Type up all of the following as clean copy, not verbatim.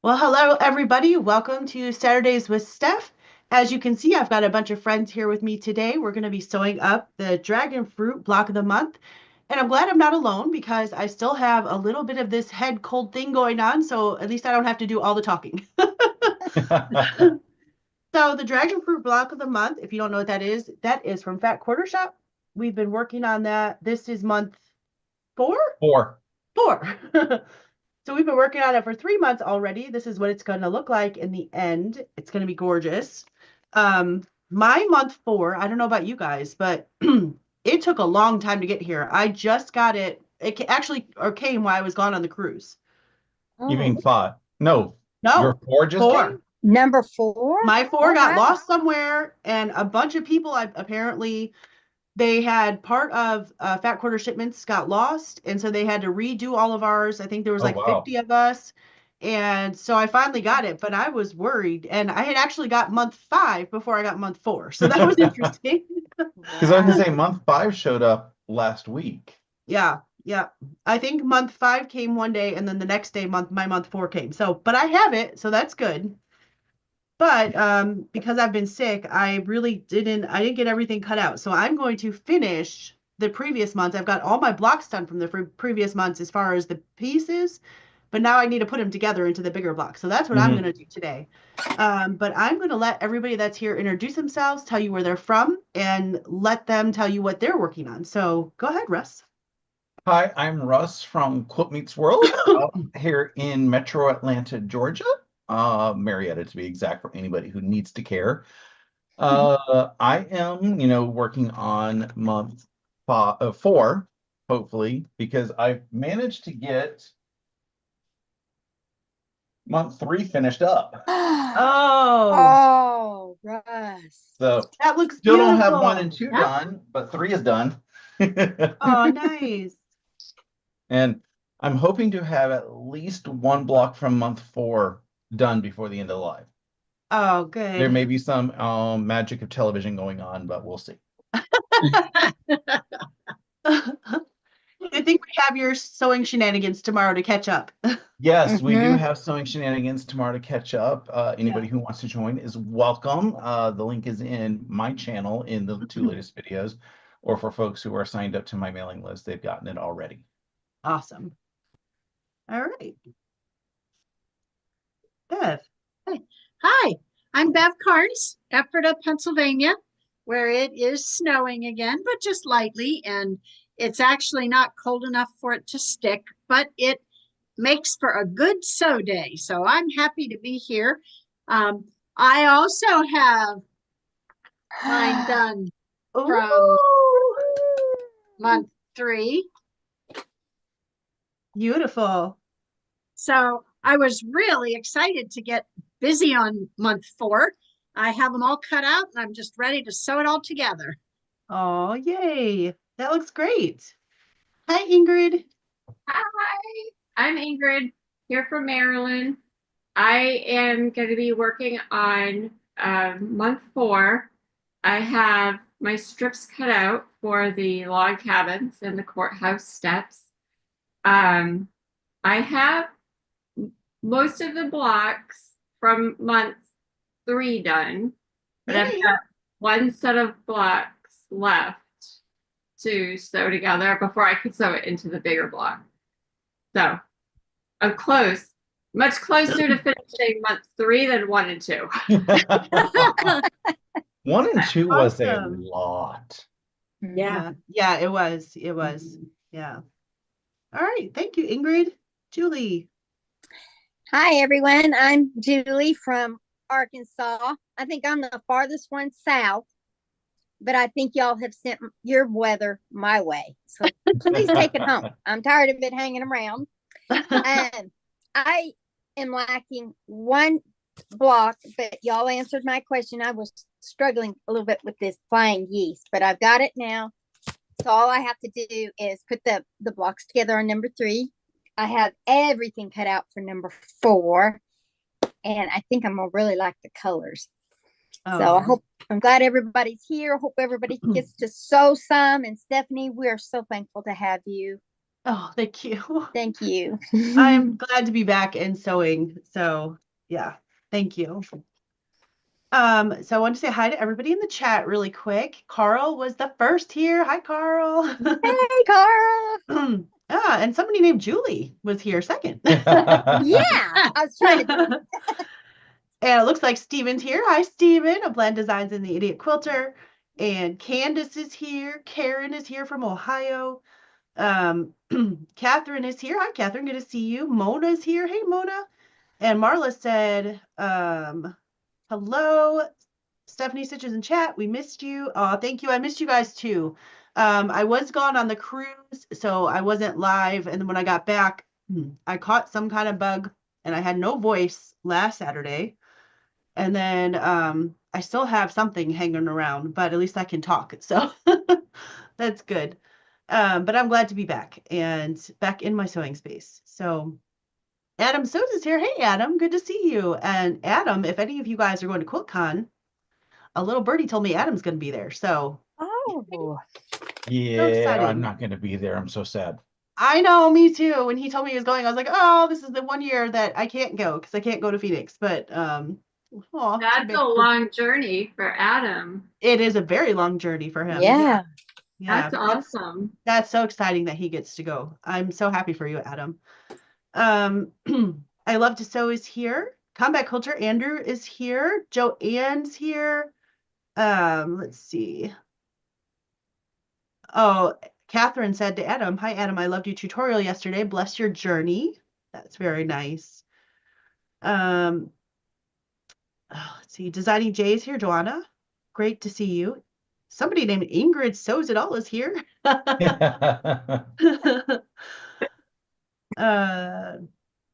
Well, hello, everybody. Welcome to Saturdays with Steph. As you can see, I've got a bunch of friends here with me today. We're going to be sewing up the Dragon Fruit Block of the Month. And I'm glad I'm not alone because I still have a little bit of this head cold thing going on. So at least I don't have to do all the talking. So the Dragon Fruit Block of the Month, if you don't know what that is from Fat Quarter Shop. We've been working on that. This is month four? Four. Four. So we've been working on it for 3 months already. This is what it's going to look like in the end. It's going to be gorgeous. My month four, I don't know about you guys, but it took a long time to get here. I just got it. Actually or came while I was gone on the cruise. You mean Oh, five? No, your No, four just four. came? number four? My four Oh, got wow. lost somewhere, and a bunch of people apparently they had part of Fat Quarter shipments got lost, and so they had to redo all of ours. I think there was Oh, like wow. 50 of us. And so I finally got it, but I was worried. And I had actually got month five before I got month four. So that was Because interesting. I was gonna Wow. say month five showed up last week. Yeah, yeah. I think month five came one day, and then the next day my month four came. So, but I have it, so that's good. But because I've been sick, I didn't get everything cut out. So I'm going to finish the previous months. I've got all my blocks done from the previous months as far as the pieces, but now I need to put them together into the bigger block. So that's what I'm going Mhm. to do today. But I'm going to let everybody that's here introduce themselves, tell you where they're from, and let them tell you what they're working on. So go ahead, Russ. Hi, I'm Russ from Quilt Meets World out here in Metro Atlanta, Georgia. Marietta to be exact for anybody who needs to care. I am, working on four, hopefully, because I've managed to get month three finished up. Oh, Oh, Russ. So that looks still don't have one beautiful. and two Yeah. done, but three is done. Oh, nice. And I'm hoping to have at least one block from month four done before the end of the live. Oh, There good. may be some magic of television going on, but we'll see. I think we have your sewing shenanigans tomorrow to catch up. Yes, we do Mm-hmm. have sewing shenanigans tomorrow to catch up. Yeah. Anybody who wants to join is welcome. The link is in my channel in the two latest videos, or for folks who are signed up to my mailing list, they've gotten it already. Awesome. All right. Beth. Hey. Hi, I'm Bev Carnes, Ephrata, Pennsylvania, where it is snowing again, but just lightly. And it's actually not cold enough for it to stick, but it makes for a good sew day. So I'm happy to be here. I also have mine done from Ooh, month three. beautiful. So I was really excited to get busy on month four. I have them all cut out and I'm just ready to sew it all together. Oh, yay. That looks great. Hi, Ingrid. Hi, I'm Ingrid here from Maryland. I am going to be working on month four. I have my strips cut out for the log cabins and the courthouse steps. Um, I have most of the blocks from month three done, but I've Yay. got one set of blocks left to sew together before I could sew it into the bigger block. So I'm close, much closer to finishing month three than one and two. One and two was a Awesome. lot. Yeah. Yeah. Yeah, it was. It was. Yeah. All right. Thank you, Ingrid. Julie. Hi, everyone. I'm Julie from Arkansas. I think I'm the farthest one south, but I think y'all have sent your weather my way. So please take it home. I'm tired of it hanging around. I am lacking one block, but y'all answered my question. I was struggling a little bit with this flying yeast, but I've got it now. So all I have to do is put the blocks together on number three. I have everything cut out for number four, and I think I'm gonna really like the colors. So Oh, I'm glad everybody's here. I hope everybody gets to sew some. And Stephanie, we are so thankful to have you. Oh, thank you. Thank you. I'm glad to be back and sewing. So yeah, thank you. So I want to say hi to everybody in the chat really quick. Carl was the first here. Hi, Carl. Hey, Carl. And somebody named Julie was here second. Yeah, I was trying to. And it looks like Steven's here. Hi, Steven of Blend Designs and the Idiot Quilter. And Candace is here. Karen is here from Ohio. Catherine is here. Hi, Catherine. Good to see you. Mona is here. Hey, Mona. And Marla said, hello. Stephanie Stitches in chat. We missed you. Thank you. I missed you guys too. I was gone on the cruise, so I wasn't live. And then when I got back, I caught some kind of bug and I had no voice last Saturday. And then I still have something hanging around, but at least I can talk. So that's good. But I'm glad to be back and back in my sewing space. So Adam Soos is here. Hey, Adam, good to see you. And Adam, if any of you guys are going to QuiltCon, a little birdie told me Adam's going to be there. So Oh, Yeah, exciting. I'm not going to be there. I'm so sad. I know, me too. When he told me he was going, I was like, oh, this is the one year that I can't go because I can't go to Phoenix. But oh, too That's bad. a long journey for Adam. It is a very long journey for him. yeah. Yeah. That's awesome. That's so exciting that he gets to go. I'm so happy for you, Adam. I Love to Sew is here. Combat Culture Andrew is here. Joanne's here. Let's see. Oh, Catherine said to Adam, hi, Adam, I loved your tutorial yesterday. Bless your journey. That's very nice. Let's see. Designing Jay is here. Joanna, great to see you. Somebody named Ingrid Sews It All is here.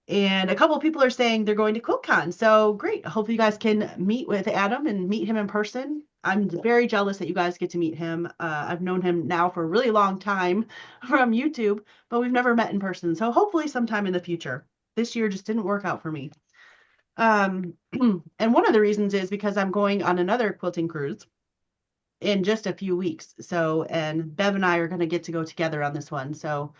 And a couple of people are saying they're going to QuiltCon. So great. I hope you guys can meet with Adam and meet him in person. I'm very jealous that you guys get to meet him. I've known him now for a really long time from YouTube, but we've never met in person. So hopefully sometime in the future. This year just didn't work out for me. And one of the reasons is because I'm going on another quilting cruise in just a few weeks. So, and Bev and I are going to get to go together on this one. So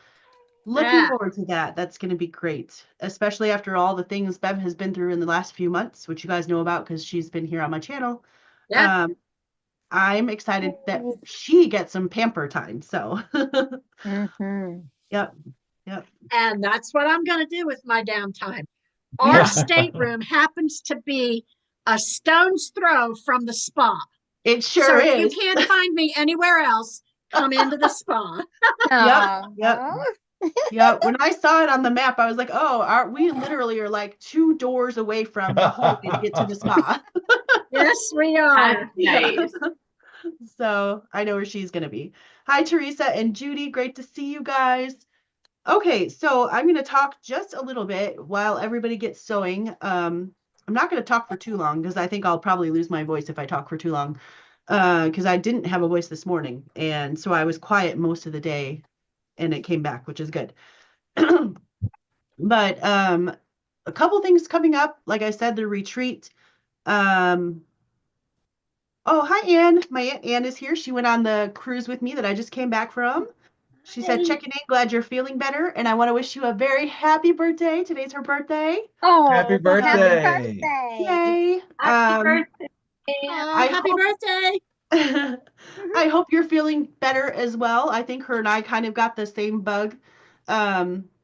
looking forward to that. That's going to be great, especially after all the things Bev has been through in the last few months, which you guys know about because she's been here on my channel. Yeah. I'm excited that she gets some pamper time. So, yep. And that's what I'm going to do with my downtime. Our stateroom happens to be a stone's throw from the spa. It sure so is. If you can't find me anywhere else, come into the spa. Yep. When I saw it on the map, I was like, oh, we literally are like 2 doors away from the hallway to get to the spa. Yes, we are. Nice. So I know where she's going to be. Hi, Teresa and Judy. Great to see you guys. Okay, so I'm going to talk just a little bit while everybody gets sewing. I'm not going to talk for too long because I think I'll probably lose my voice if I talk for too long because I didn't have a voice this morning. And so I was quiet most of the day and it came back, which is good. But a couple things coming up. Like I said, the retreat. Oh, hi, Anne. My Aunt Anne is here. She went on the cruise with me that I just came back from. She said, checking in, glad you're feeling better. And I want to wish you a very happy birthday. Today's her birthday. Oh, Happy birthday. Happy birthday. Yay. Happy birthday. Happy birthday. I hope you're feeling better as well. I think her and I kind of got the same bug.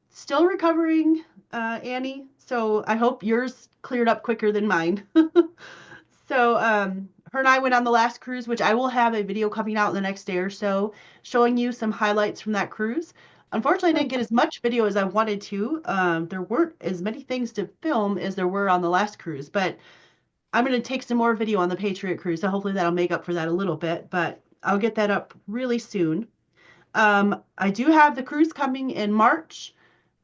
Still recovering, Annie. So I hope yours cleared up quicker than mine. So her and I went on the last cruise, which I will have a video coming out in the next day or so, showing you some highlights from that cruise. Unfortunately, I didn't get as much video as I wanted to. There weren't as many things to film as there were on the last cruise, but I'm going to take some more video on the Patriot cruise, so hopefully that'll make up for that a little bit, but I'll get that up really soon. I do have the cruise coming in March,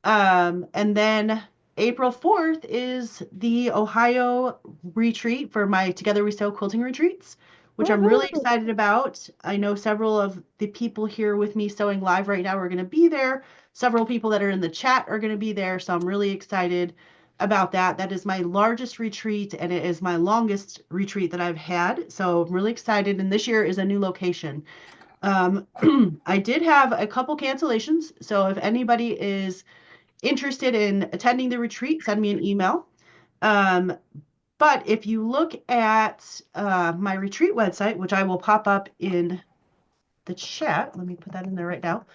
and then April 4th is the Ohio retreat for my Together We Sew quilting retreats, which I'm really excited about. I know several of the people here with me sewing live right now are going to be there. Several people that are in the chat are going to be there, so I'm really excited about that. That is my largest retreat, and it is my longest retreat that I've had, so I'm really excited, and this year is a new location. I did have a couple cancellations, so if anybody is interested in attending the retreat, send me an email. But if you look at my retreat website, which I will pop up in the chat, let me put that in there right now.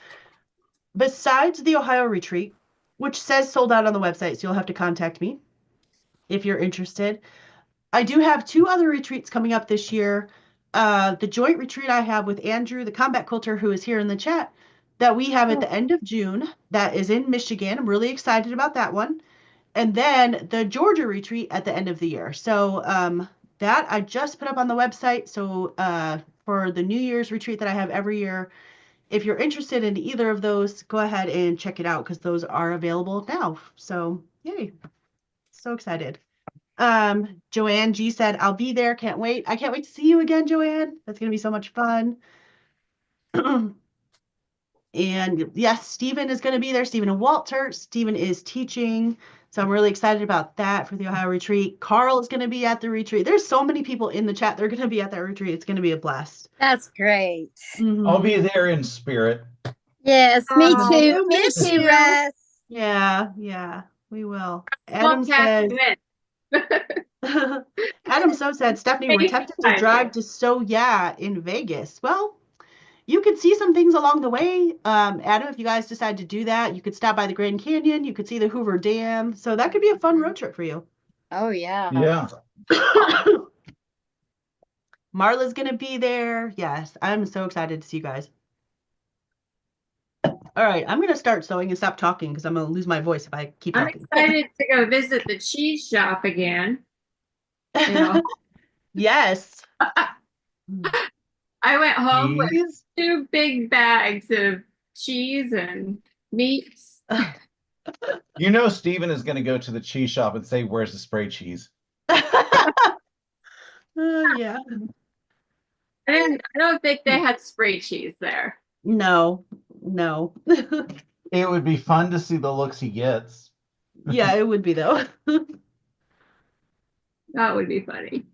Besides the Ohio retreat, which says sold out on the website, so you'll have to contact me if you're interested. I do have 2 other retreats coming up this year. The joint retreat I have with Andrew, the combat quilter who is here in the chat, that we have at the end of June, that is in Michigan. I'm really excited about that one. And then the Georgia retreat at the end of the year. So that I just put up on the website. So for the New Year's retreat that I have every year, if you're interested in either of those, go ahead and check it out because those are available now. So yay. So excited. Joanne G said, I'll be there. Can't wait. I can't wait to see you again, Joanne. That's going to be so much fun. And yes, Stephen is going to be there. Stephen and Walter. Stephen is teaching. So I'm really excited about that for the Ohio retreat. Carl is going to be at the retreat. There's so many people in the chat. They're going to be at that retreat. It's going to be a blast. That's great. I'll be there in spirit. Yes, me Oh, too. we'll Me miss too, you. Russ. Yeah, we will. Well, Adam Pat, said, win. Adam so said, Stephanie, we're tempted to drive to So Yeah in Vegas. Well, you could see some things along the way. Adam, if you guys decide to do that, you could stop by the Grand Canyon. You could see the Hoover Dam. So that could be a fun road trip for you. Oh, yeah. Yeah. Marla's going to be there. Yes, I'm so excited to see you guys. All right, I'm going to start sewing and stop talking because I'm going to lose my voice if I keep I'm talking. excited to go visit the cheese shop again. You know, Yes. I went home with Cheese. 2 big bags of cheese and meats. You know, Steven is going to go to the cheese shop and say, "Where's the spray cheese?" Yeah. I don't think they had spray cheese there. No. It would be fun to see the looks he gets. Yeah, it would be though. That would be funny.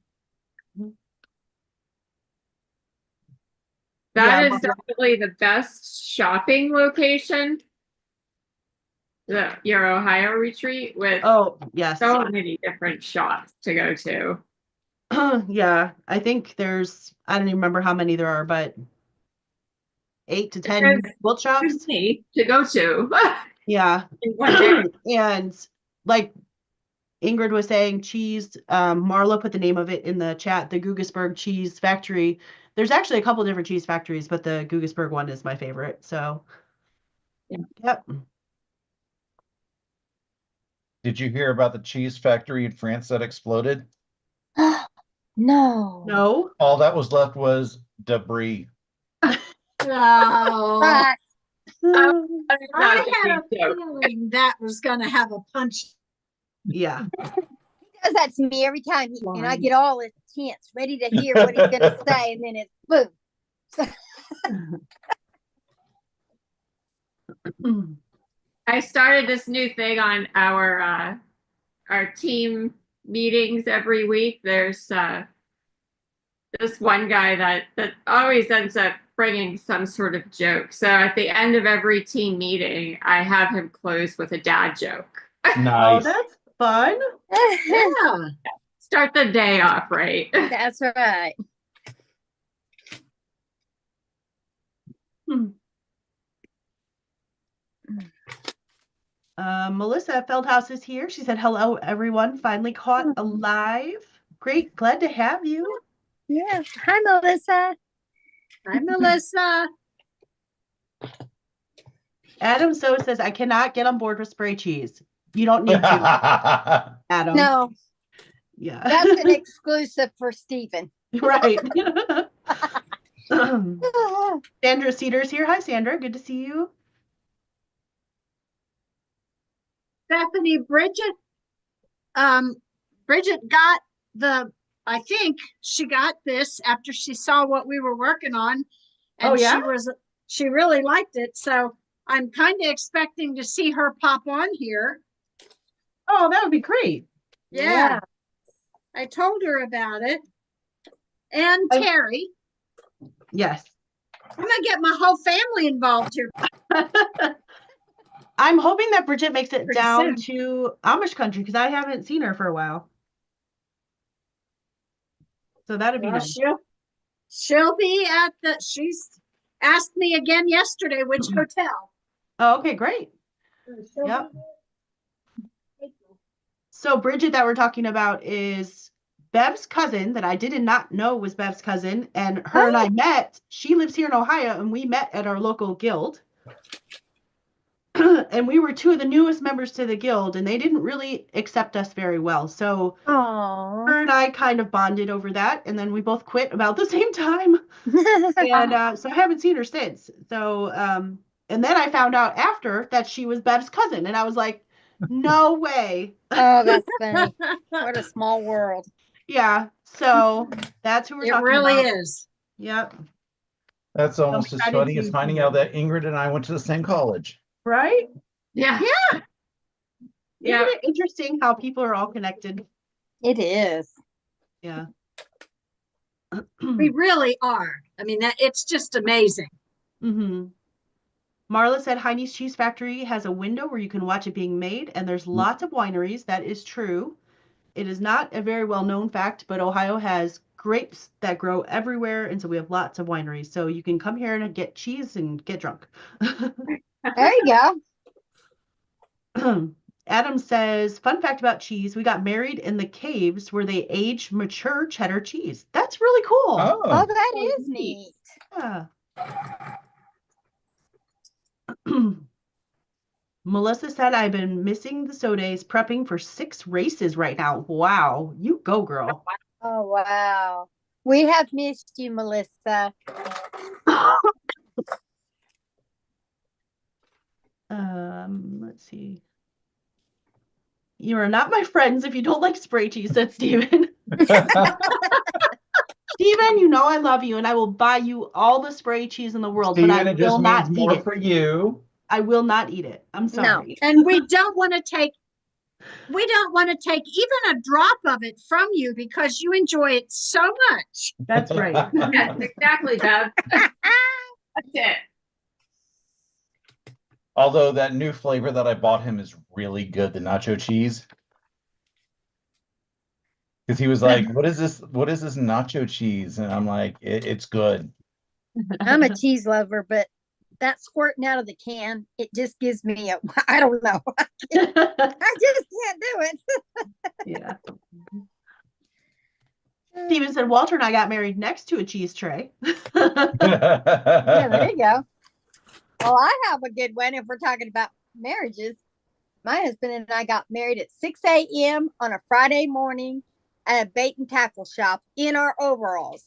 Yeah, That is definitely the best shopping location. Your Ohio retreat with Oh, yes. so many different shops to go to. Yeah, I think there's, I don't even remember how many there are, but 8 to 10 There's quilt shops. Many to go to Yeah. in one day. And like Ingrid was saying, cheese, Marla put the name of it in the chat, the Gugesberg Cheese Factory. There's actually a couple different cheese factories, but the Gugesberg one is my favorite. So, Yeah. Yep. Did you hear about the cheese factory in France that exploded? No. No. All that was left was debris. Oh, Russ. I had a joke. feeling that was going to have a punch. Yeah. He does that to me every time. And I get all tense, ready to hear what he's going to say. And then it's boom. I started this new thing on our team meetings every week. There's this one guy that always ends up bringing some sort of joke. So at the end of every team meeting, I have him close with a dad joke. Oh, Nice. that's fun. Yeah. Start the day off right. That's right. Melissa Feldhaus is here. She said, hello, everyone. Finally caught alive. Great. Glad to have you. Yeah. Hi, Melissa. Hi, Melissa. Adam So says, I cannot get on board with spray cheese. You don't need to, Adam. No, Yeah. that's an exclusive for Stephen. Right. Sandra Cedar's here. Hi, Sandra. Good to see you. Stephanie, Bridget got I think she got this after she saw what we were working on. And Oh, yeah? she really liked it. So I'm kind of expecting to see her pop on here. Oh, that would be great. Yeah. I told her about it. And Terry. Yes. I'm gonna get my whole family involved here. I'm hoping that Bridget makes it Pretty down soon. to Amish country because I haven't seen her for a while. So that'd be Well, nice. she'll be at she's asked me again yesterday which hotel. Oh, okay, great. She'll Yep. be- So Bridget that we're talking about is Bev's cousin that I did not know was Bev's cousin, and her and I met. She lives here in Ohio, and we met at our local guild. And we were two of the newest members to the guild, and they didn't really accept us very well. So Aww. her and I kind of bonded over that, and then we both quit about the same time. And so I haven't seen her since. So, and then I found out after that she was Bev's cousin, and I was like, no way. Oh, that's funny. What a small world. Yeah. So that's who we're It talking really about. is. Yep. That's almost as excited funny as to finding see out them. that Ingrid and I went to the same college. Right? Yeah. Yeah. Yeah. Isn't it interesting how people are all connected? It is. Yeah. We really are. I mean, it's just amazing. Mm-hmm. Marla said Heine's Cheese Factory has a window where you can watch it being made, and there's lots of wineries. That is true. It is not a very well-known fact, but Ohio has grapes that grow everywhere, and so we have lots of wineries. So you can come here and get cheese and get drunk. There you go. Adam says, fun fact about cheese, we got married in the caves where they age mature cheddar cheese. That's really cool. Oh, Oh, that is neat. Yeah. Melissa said, I've been missing the so days, prepping for 6 races right now. Wow. You go, girl. Oh, wow. We have missed you, Melissa. Let's see. You are not my friends if you don't like spray cheese, said Steven. Steven, you know I love you and I will buy you all the spray cheese in the world, but I Steven, it just will not means eat more it. for you. I will not eat it. I'm sorry. And we don't want to take even a drop of it from you because you enjoy it so much. That's right. Yes, exactly, Bev. That's it. Although that new flavor that I bought him is really good, the nacho cheese. Because he was like, what is this? What is this nacho cheese? And I'm like, it's good. I'm a cheese lover, but that squirting out of the can, it just gives me I don't know. I just can't do it. Yeah. Steven said, Walter and I got married next to a cheese tray. Yeah, there you go. Well, I have a good one if we're talking about marriages. My husband and I got married at 6 a.m. on a Friday morning at a bait and tackle shop in our overalls.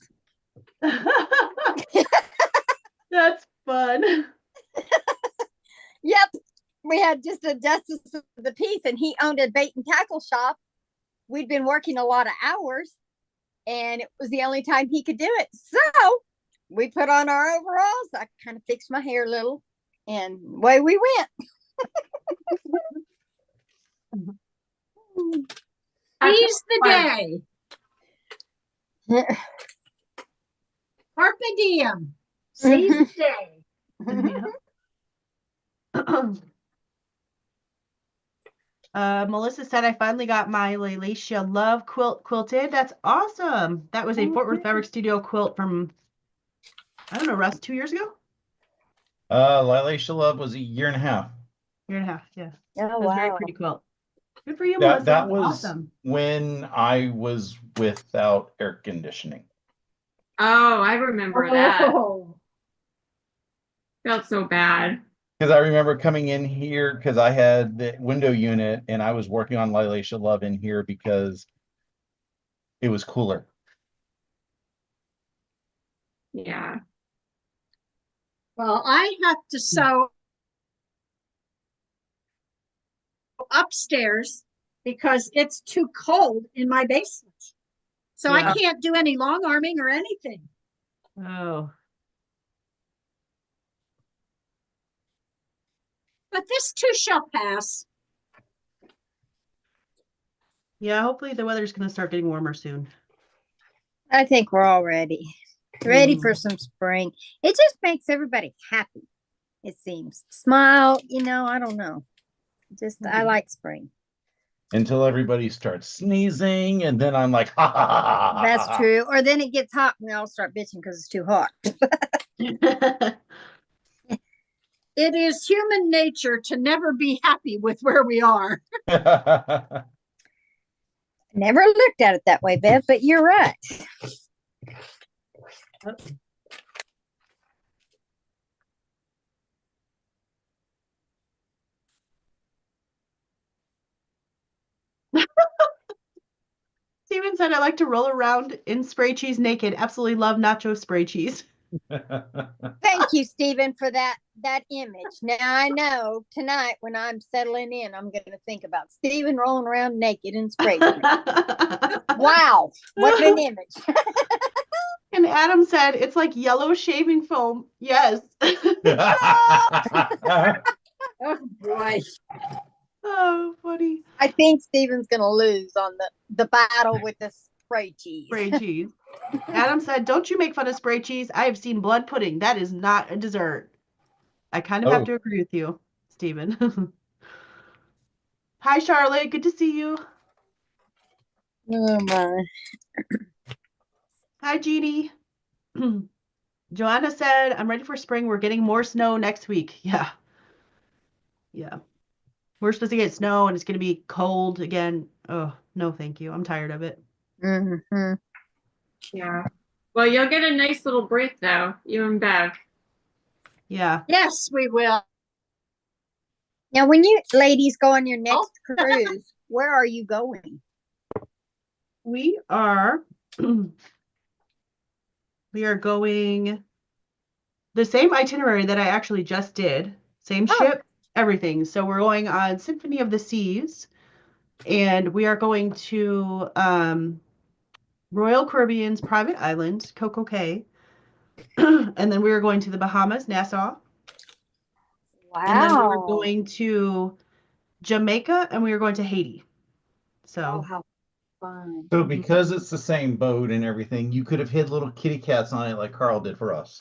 That's fun. Yep. We had just a justice of the peace, and he owned a bait and tackle shop. We'd been working a lot of hours, and it was the only time he could do it. So we put on our overalls. I kind of fixed my hair a little, and away we went. Seize the day. Carpe diem. Seize the day. Melissa said, I finally got my Laelacia Love quilt quilted. That's awesome. That was a Fort Worth Fabric Studio quilt from, I don't know, Russ, 2 years ago? Laelacia Love was a year and a half. Year and a half, yeah. Oh, That was a very wow. pretty quilt. Good for you, Melissa. That was awesome. when I was without air conditioning. Oh, I remember that. Oh. Felt so bad. Because I remember coming in here because I had the window unit and I was working on Laelacia Love in here because it was cooler. Yeah. Well, I have to sew upstairs because it's too cold in my basement. So Yeah. I can't do any long arming or anything. Oh. But this too shall pass. Yeah, hopefully the weather's going to start getting warmer soon. I think we're all ready. Ready for some spring. It just makes everybody happy, it seems. Smile, I don't know. I like spring. Until everybody starts sneezing, and then I'm like, ha ha ha ha. That's true. Or then it gets hot and we all start bitching because it's too hot. It is human nature to never be happy with where we are. Never looked at it that way, Bev, but you're right. Steven said, I like to roll around in spray cheese naked. Absolutely love nacho spray cheese. Thank you, Stephen, for that image. Now I know tonight when I'm settling in, I'm going to think about Stephen rolling around naked in spray paint. Wow, what an image. And Adam said, it's like yellow shaving foam. Yes. Oh, boy. Oh, funny. I think Stephen's going to lose on the battle with the spray cheese. Spray cheese. Adam said, don't you make fun of spray cheese. I have seen blood pudding. That is not a dessert. I kind of have to agree with you, Stephen. Hi, Charlotte. Good to see you. Oh, my. Hi, Jeannie. Joanna said, I'm ready for spring. We're getting more snow next week. Yeah. Yeah. We're supposed to get snow and it's going to be cold again. Oh, no, thank you. I'm tired of it. Mm-hmm. Yeah. Well, you'll get a nice little break, though, you and Bev. Yeah. Yes, we will. Now, when you ladies go on your next cruise, where are you going? We are going the same itinerary that I actually just did. Same ship, everything. So we're going on Symphony of the Seas, and we are going to Royal Caribbean's private island, Coco Cay. And then we are going to the Bahamas, Nassau. Wow. And then we were going to Jamaica, and we were going to Haiti. So how fun. So because it's the same boat and everything, you could have hid little kitty cats on it like Carl did for us.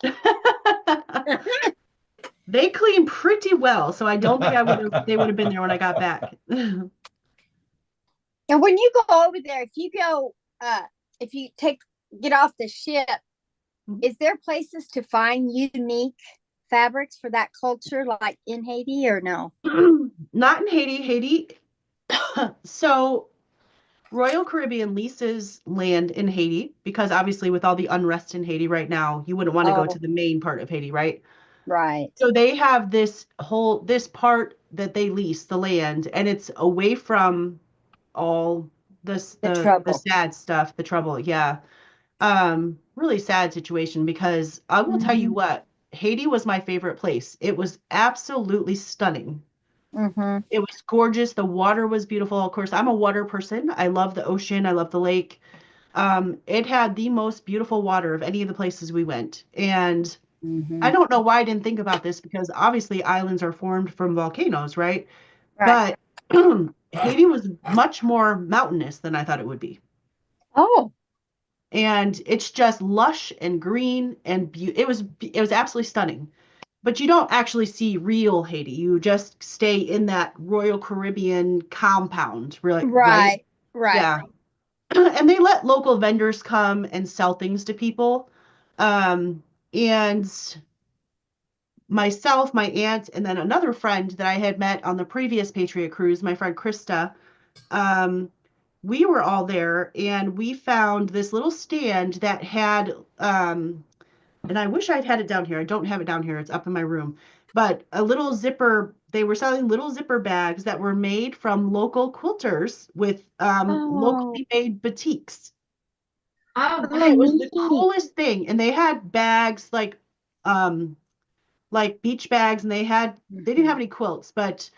They clean pretty well, so I don't think they would have been there when I got back. And when you go over there, if you get off the ship, is there places to find unique fabrics for that culture, like in Haiti, or no? Not in Haiti. So Royal Caribbean leases land in Haiti because obviously with all the unrest in Haiti right now, you wouldn't want to go to the main part of Haiti, right? Right. So they have this part that they lease, the land, and it's away from all the sad stuff, the trouble. Yeah. Really sad situation because I will tell you what, Haiti was my favorite place. It was absolutely stunning. Mm-hmm. It was gorgeous. The water was beautiful. Of course, I'm a water person. I love the ocean. I love the lake. It had the most beautiful water of any of the places we went. And I don't know why I didn't think about this because obviously islands are formed from volcanoes, right? But Haiti was much more mountainous than I thought it would be. Oh. And it's just lush and green and it was absolutely stunning. But you don't actually see real Haiti. You just stay in that Royal Caribbean compound, really. Right. Yeah. And they let local vendors come and sell things to people. And myself, my aunt, and then another friend that I had met on the previous Patriot cruise, my friend Krista, we were all there and we found this little stand that had and I wish I'd had it down here. I don't have it down here. It's up in my room. But a little zipper, they were selling little zipper bags that were made from local quilters with locally made batiks. Oh, It was the coolest thing. And they had bags like beach bags, and they didn't have any quilts, but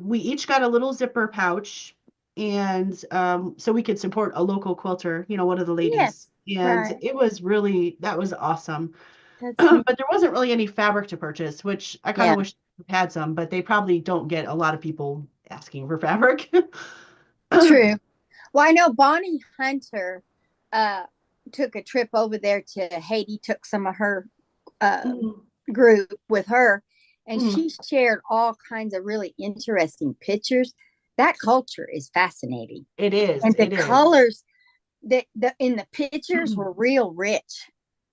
we each got a little zipper pouch, and so we could support a local quilter, one of the ladies. Yes, and it was that was awesome. But there wasn't really any fabric to purchase, which I kind of wish we had some, but they probably don't get a lot of people asking for fabric. True. Well, I know Bonnie Hunter took a trip over there to Haiti, took some of her Mm, group with her, and mm. she shared all kinds of really interesting pictures. That culture is fascinating. It is. And the It is. colors that in the pictures were real rich.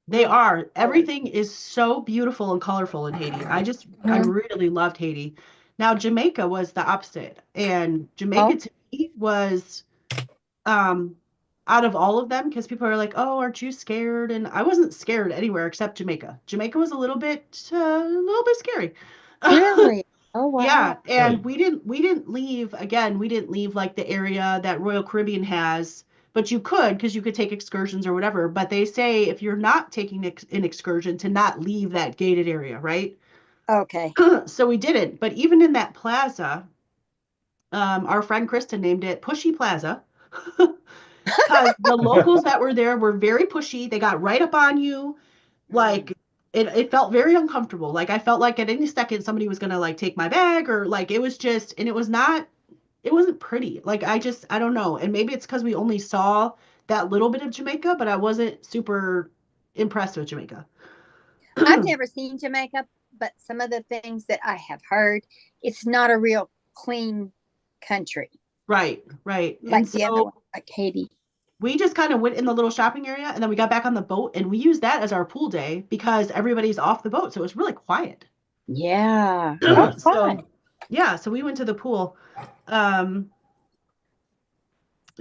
They are. Everything is so beautiful and colorful in Haiti. I Mhm. really loved Haiti. Now, Jamaica was the opposite. And Jamaica Oh, to me was um out of all of them, because people are like, "Oh, aren't you scared?" And I wasn't scared anywhere except Jamaica. Jamaica was a little bit scary. really? Oh, Yeah, wow. and Really? we didn't leave again, we didn't leave like the area that Royal Caribbean has, but you could because you could take excursions or whatever. But they say if you're not taking an excursion to not leave that gated area, right? Okay. So we didn't. But even in that plaza, our friend Krista named it Pushy Plaza. Because the locals that were there were very pushy. They got right up on you. Like it felt very uncomfortable. Like I felt like at any second somebody was gonna like take my bag, or like it was just, and it wasn't pretty. Like I don't know. And maybe it's because we only saw that little bit of Jamaica, but I wasn't super impressed with Jamaica. I've never seen Jamaica, but some of the things that I have heard, it's not a real clean country Right, right. And like the other so one, like Haiti. we just kind of went in the little shopping area, and then we got back on the boat and we used that as our pool day because everybody's off the boat. So it was really quiet. Yeah. Oh, fun. So yeah, so we went to the pool. Um,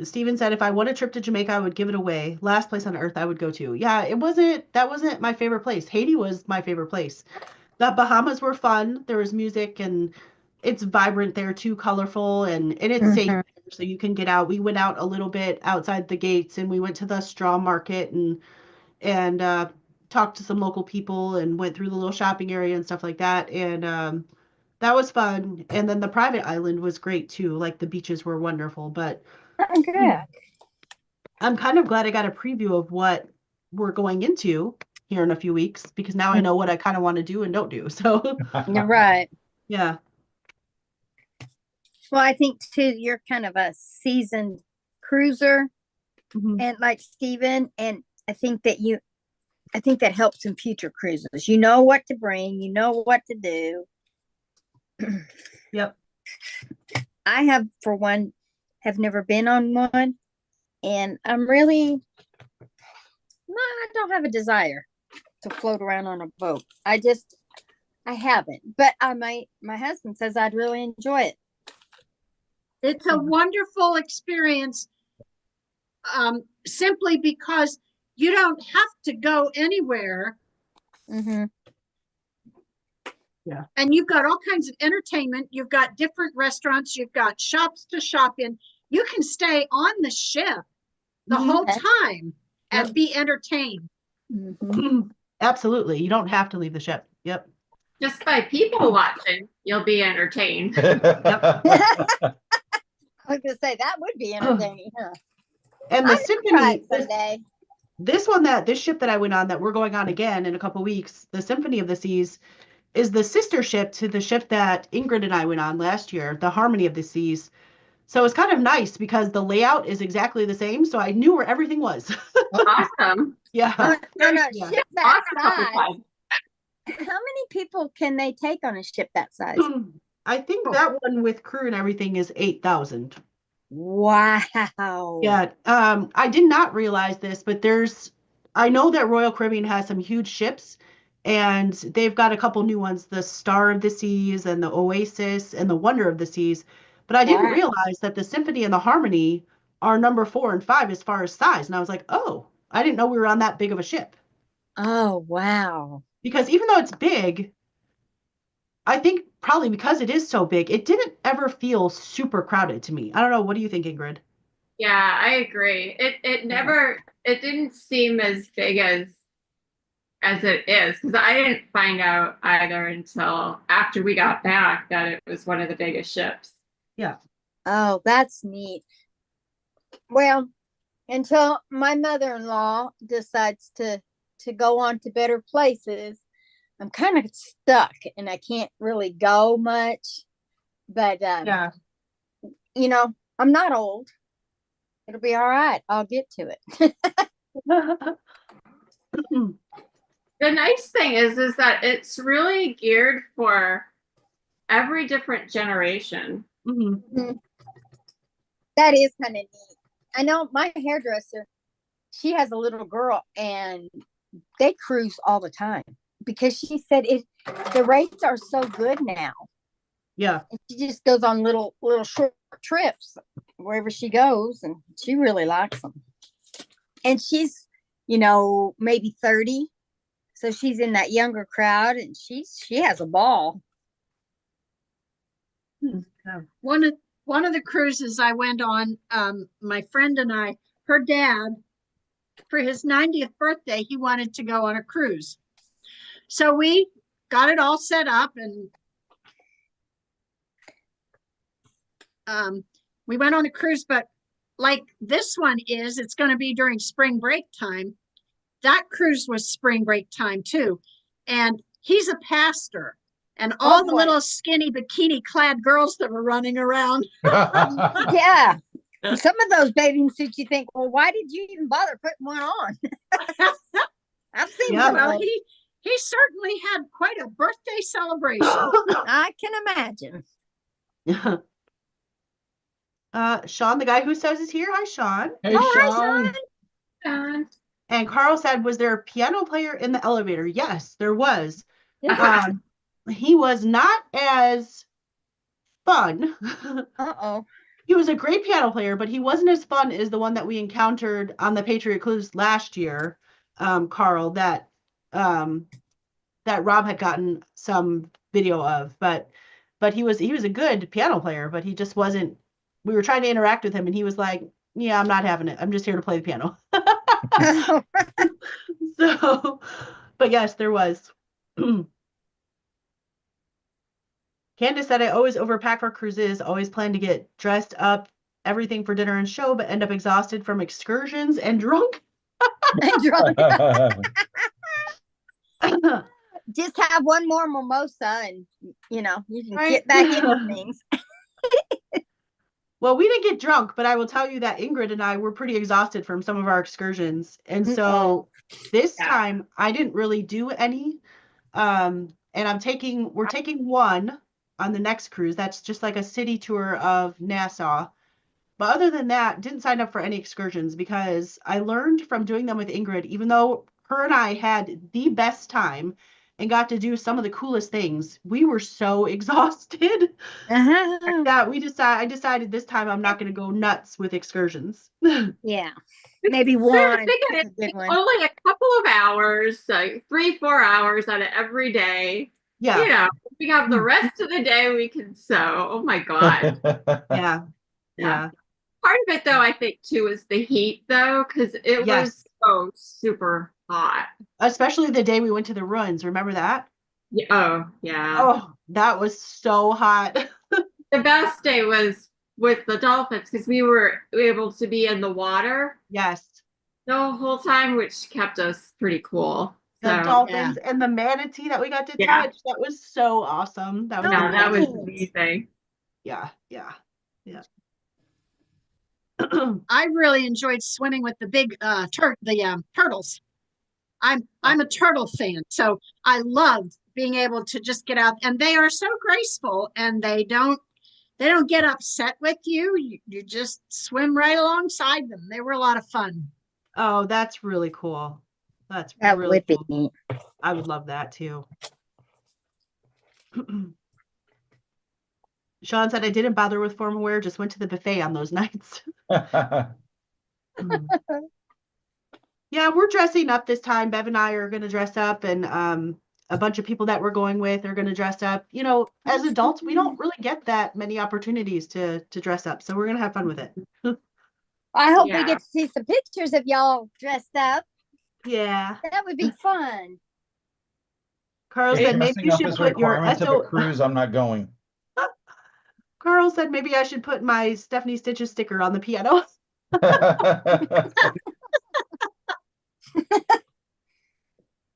Steven said if I won a trip to Jamaica, I would give it away. Last place on earth I would go to. Yeah, that wasn't my favorite place. Haiti was my favorite place. The Bahamas were fun. There was music and it's vibrant there too, colorful, and it's safe Mhm. there, so you can get out. We went out a little bit outside the gates and we went to the straw market and talked to some local people and went through the little shopping area and stuff like that. And that was fun. And then the private island was great too. Like the beaches were wonderful. But Oh, good. I'm kind of glad I got a preview of what we're going into here in a few weeks because now I know what I kind of want to do and don't do. So You're right. yeah. Well, I think too, you're kind of a seasoned cruiser Mhm. and like Steven, and I think that helps in future cruises. You know what to bring, you know what to do. Yep. I have, for one, have never been on one, and I'm really, no, I don't have a desire to float around on a boat. I haven't, but my husband says I'd really enjoy it. It's a wonderful experience, simply because you don't have to go anywhere. Mm-hmm. Yeah. And you've got all kinds of entertainment. You've got different restaurants. You've got shops to shop in. You can stay on the ship the Mhm. whole Okay. time and Yep. be entertained. Mm-hmm. Absolutely. You don't have to leave the ship. Yep. Just by people watching, you'll be entertained. I was gonna say that would be entertaining, huh? And the I'm gonna try symphony, it someday. this ship that I went on that we're going on again in a couple weeks, the Symphony of the Seas, is the sister ship to the ship that Ingrid and I went on last year, the Harmony of the Seas. So it's kind of nice because the layout is exactly the same. So I knew where everything was. Awesome. Yeah. On a Yeah. ship that Awesome. size, how many people can they take on a ship that size? I think that one with crew and everything is 8,000. Wow. Yeah. I did not realize this, but I know that Royal Caribbean has some huge ships and they've got a couple new ones, the Star of the Seas and the Oasis and the Wonder of the Seas. But I didn't Wow. realize that the Symphony and the Harmony are number 4 and 5 as far as size. And I was like, oh, I didn't know we were on that big of a ship. Oh, wow. Because even though it's big, I think probably because it is so big, it didn't ever feel super crowded to me. I don't know. What do you think, Ingrid? Yeah, I agree. It didn't seem as big as it is, because I didn't find out either until after we got back that it was one of the biggest ships. Yeah. Oh, that's neat. Well, until my mother-in-law decides to go on to better places, I'm kind of stuck and I can't really go much. But Yeah. I'm not old. It'll be all right. I'll get to it. The nice thing is that it's really geared for every different generation. Mhm. That is kind of neat. I know my hairdresser, she has a little girl and they cruise all the time because she said the rates are so good now. Yeah. And she just goes on little short trips wherever she goes, and she really likes them. And she's, maybe 30. So she's in that younger crowd and she has a ball. Yeah. One of the cruises I went on, my friend and I, her dad, for his 90th birthday, he wanted to go on a cruise. So we got it all set up and we went on a cruise, but like this one it's going to be during spring break time. That cruise was spring break time too. And he's a pastor. And all the little skinny bikini clad girls that were running around. Yeah. Some of those bathing suits, you think, well, why did you even bother putting one on? I've seen some. Well, he certainly had quite a birthday celebration. I can imagine. Yeah. Sean, the guy who says is here. Hi, Sean. Hey, Sean. And Carl said, was there a piano player in the elevator? Yes, there was. He was not as fun. Uh-oh. He was a great piano player, but he wasn't as fun as the one that we encountered on the Patriot Cruise last year, Carl, that Rob had gotten some video of. But he was a good piano player, but he just wasn't. We were trying to interact with him, and he was like, "Yeah, I'm not having it. I'm just here to play the piano." So, but yes, there was. Candace said, I always overpack for cruises, always plan to get dressed up, everything for dinner and show, but end up exhausted from excursions and drunk. Just have one more mimosa and, you can Right. get back into things. Well, we didn't get drunk, but I will tell you that Ingrid and I were pretty exhausted from some of our excursions. And so this time I didn't really do any. And we're taking one on the next cruise. That's just like a city tour of Nassau. But other than that, didn't sign up for any excursions because I learned from doing them with Ingrid, even though her and I had the best time and got to do some of the coolest things, we were so exhausted that I decided this time I'm not going to go nuts with excursions. Yeah. Maybe one. Only a couple of hours, like 3-4 hours out of every day. Yeah. We have the rest of the day we can sew. Oh my God. Yeah. Part of it, though, I think, too, is the heat, though, because it was so super hot. Especially the day we went to the ruins. Remember that? Yeah. Oh, yeah. Oh, that was so hot. The best day was with the dolphins because we were able to be in the water. Yes. The whole time, which kept us pretty cool. The dolphins and the manatee that we got to touch. That was so awesome. That was amazing. Yeah. I really enjoyed swimming with the big turtles. I'm a turtle fan, so I loved being able to just get out, and they are so graceful, and they don't get upset with you. You just swim right alongside them. They were a lot of fun. Oh, that's really cool. That really would be neat. I would love that too. Sean said I didn't bother with formal wear, just went to the buffet on those nights. Yeah, we're dressing up this time. Bev and I are going to dress up, and a bunch of people that we're going with are going to dress up. As adults, we don't really get that many opportunities to dress up, so we're going to have fun with it. I hope we get to see some pictures of y'all dressed up. Yeah. That would be fun. Carl said maybe you should put your cruise. I'm not going. Carl said maybe I should put my Stephanie Stitches sticker on the piano.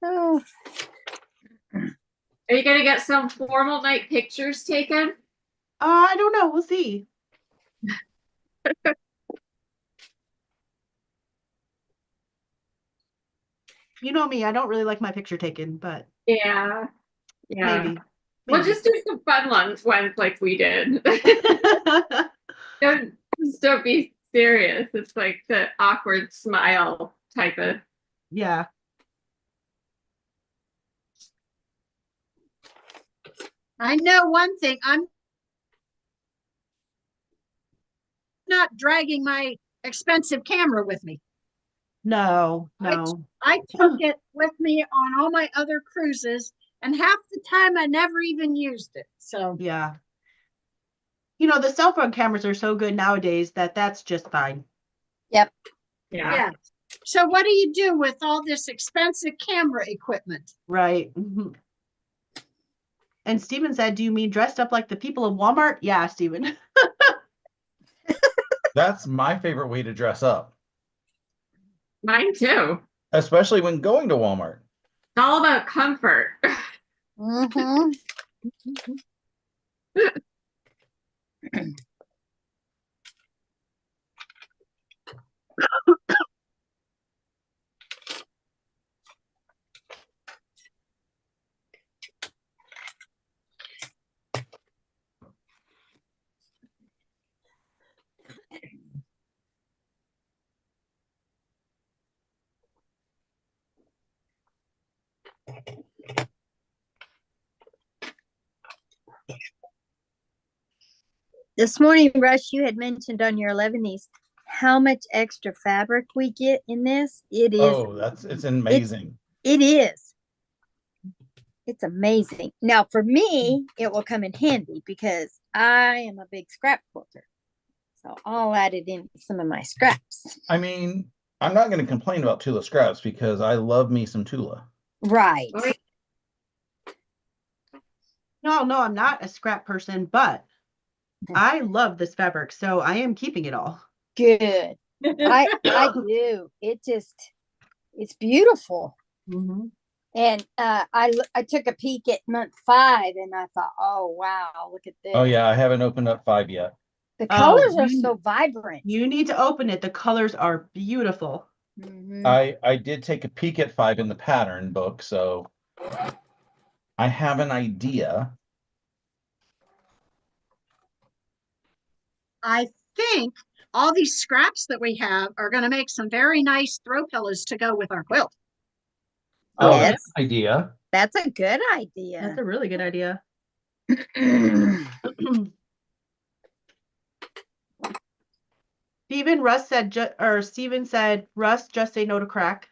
Oh. Are you going to get some formal night pictures taken? I don't know. We'll see. You know me, I don't really like my picture taken, but Yeah. Yeah. maybe. We'll Maybe. just do some fun ones like we did. Don't be serious. It's like the awkward smile type of. Yeah. I know one thing. I'm not dragging my expensive camera with me. No, no. I took it with me on all my other cruises, and half the time I never even used it. So Yeah. You know, the cell phone cameras are so good nowadays that that's just fine. Yep. Yeah. yeah. So what do you do with all this expensive camera equipment? Right. Mhm. And Steven said, do you mean dressed up like the people of Walmart? Yeah, Steven. That's my favorite way to dress up, Mine too. especially when going to Walmart. It's all about comfort. Mm-hmm. This morning, Rush, you had mentioned on your 11s how much extra fabric we get in this. It is. Oh, it's amazing. It is. It's amazing. Now, for me, it will come in handy because I am a big scrap quilter. So I'll add it in some of my scraps. I mean, I'm not going to complain about Tula scraps because I love me some Tula. Right. No, I'm not a scrap person, but I love this fabric, so I am keeping it all. Good. I do. It's beautiful. Mm-hmm. And I took a peek at month 5 and I thought, oh wow, look at this. Oh yeah, I haven't opened up 5 yet. The colors are so vibrant. You need to open it. The colors are beautiful. Mm-hmm. I did take a peek at 5 in the pattern book, so I have an idea. I think all these scraps that we have are going to make some very nice throw pillows to go with our quilt. Oh, Yes. that's an idea. That's a good idea. That's a really good idea. Steven said, Russ, just say no to crack.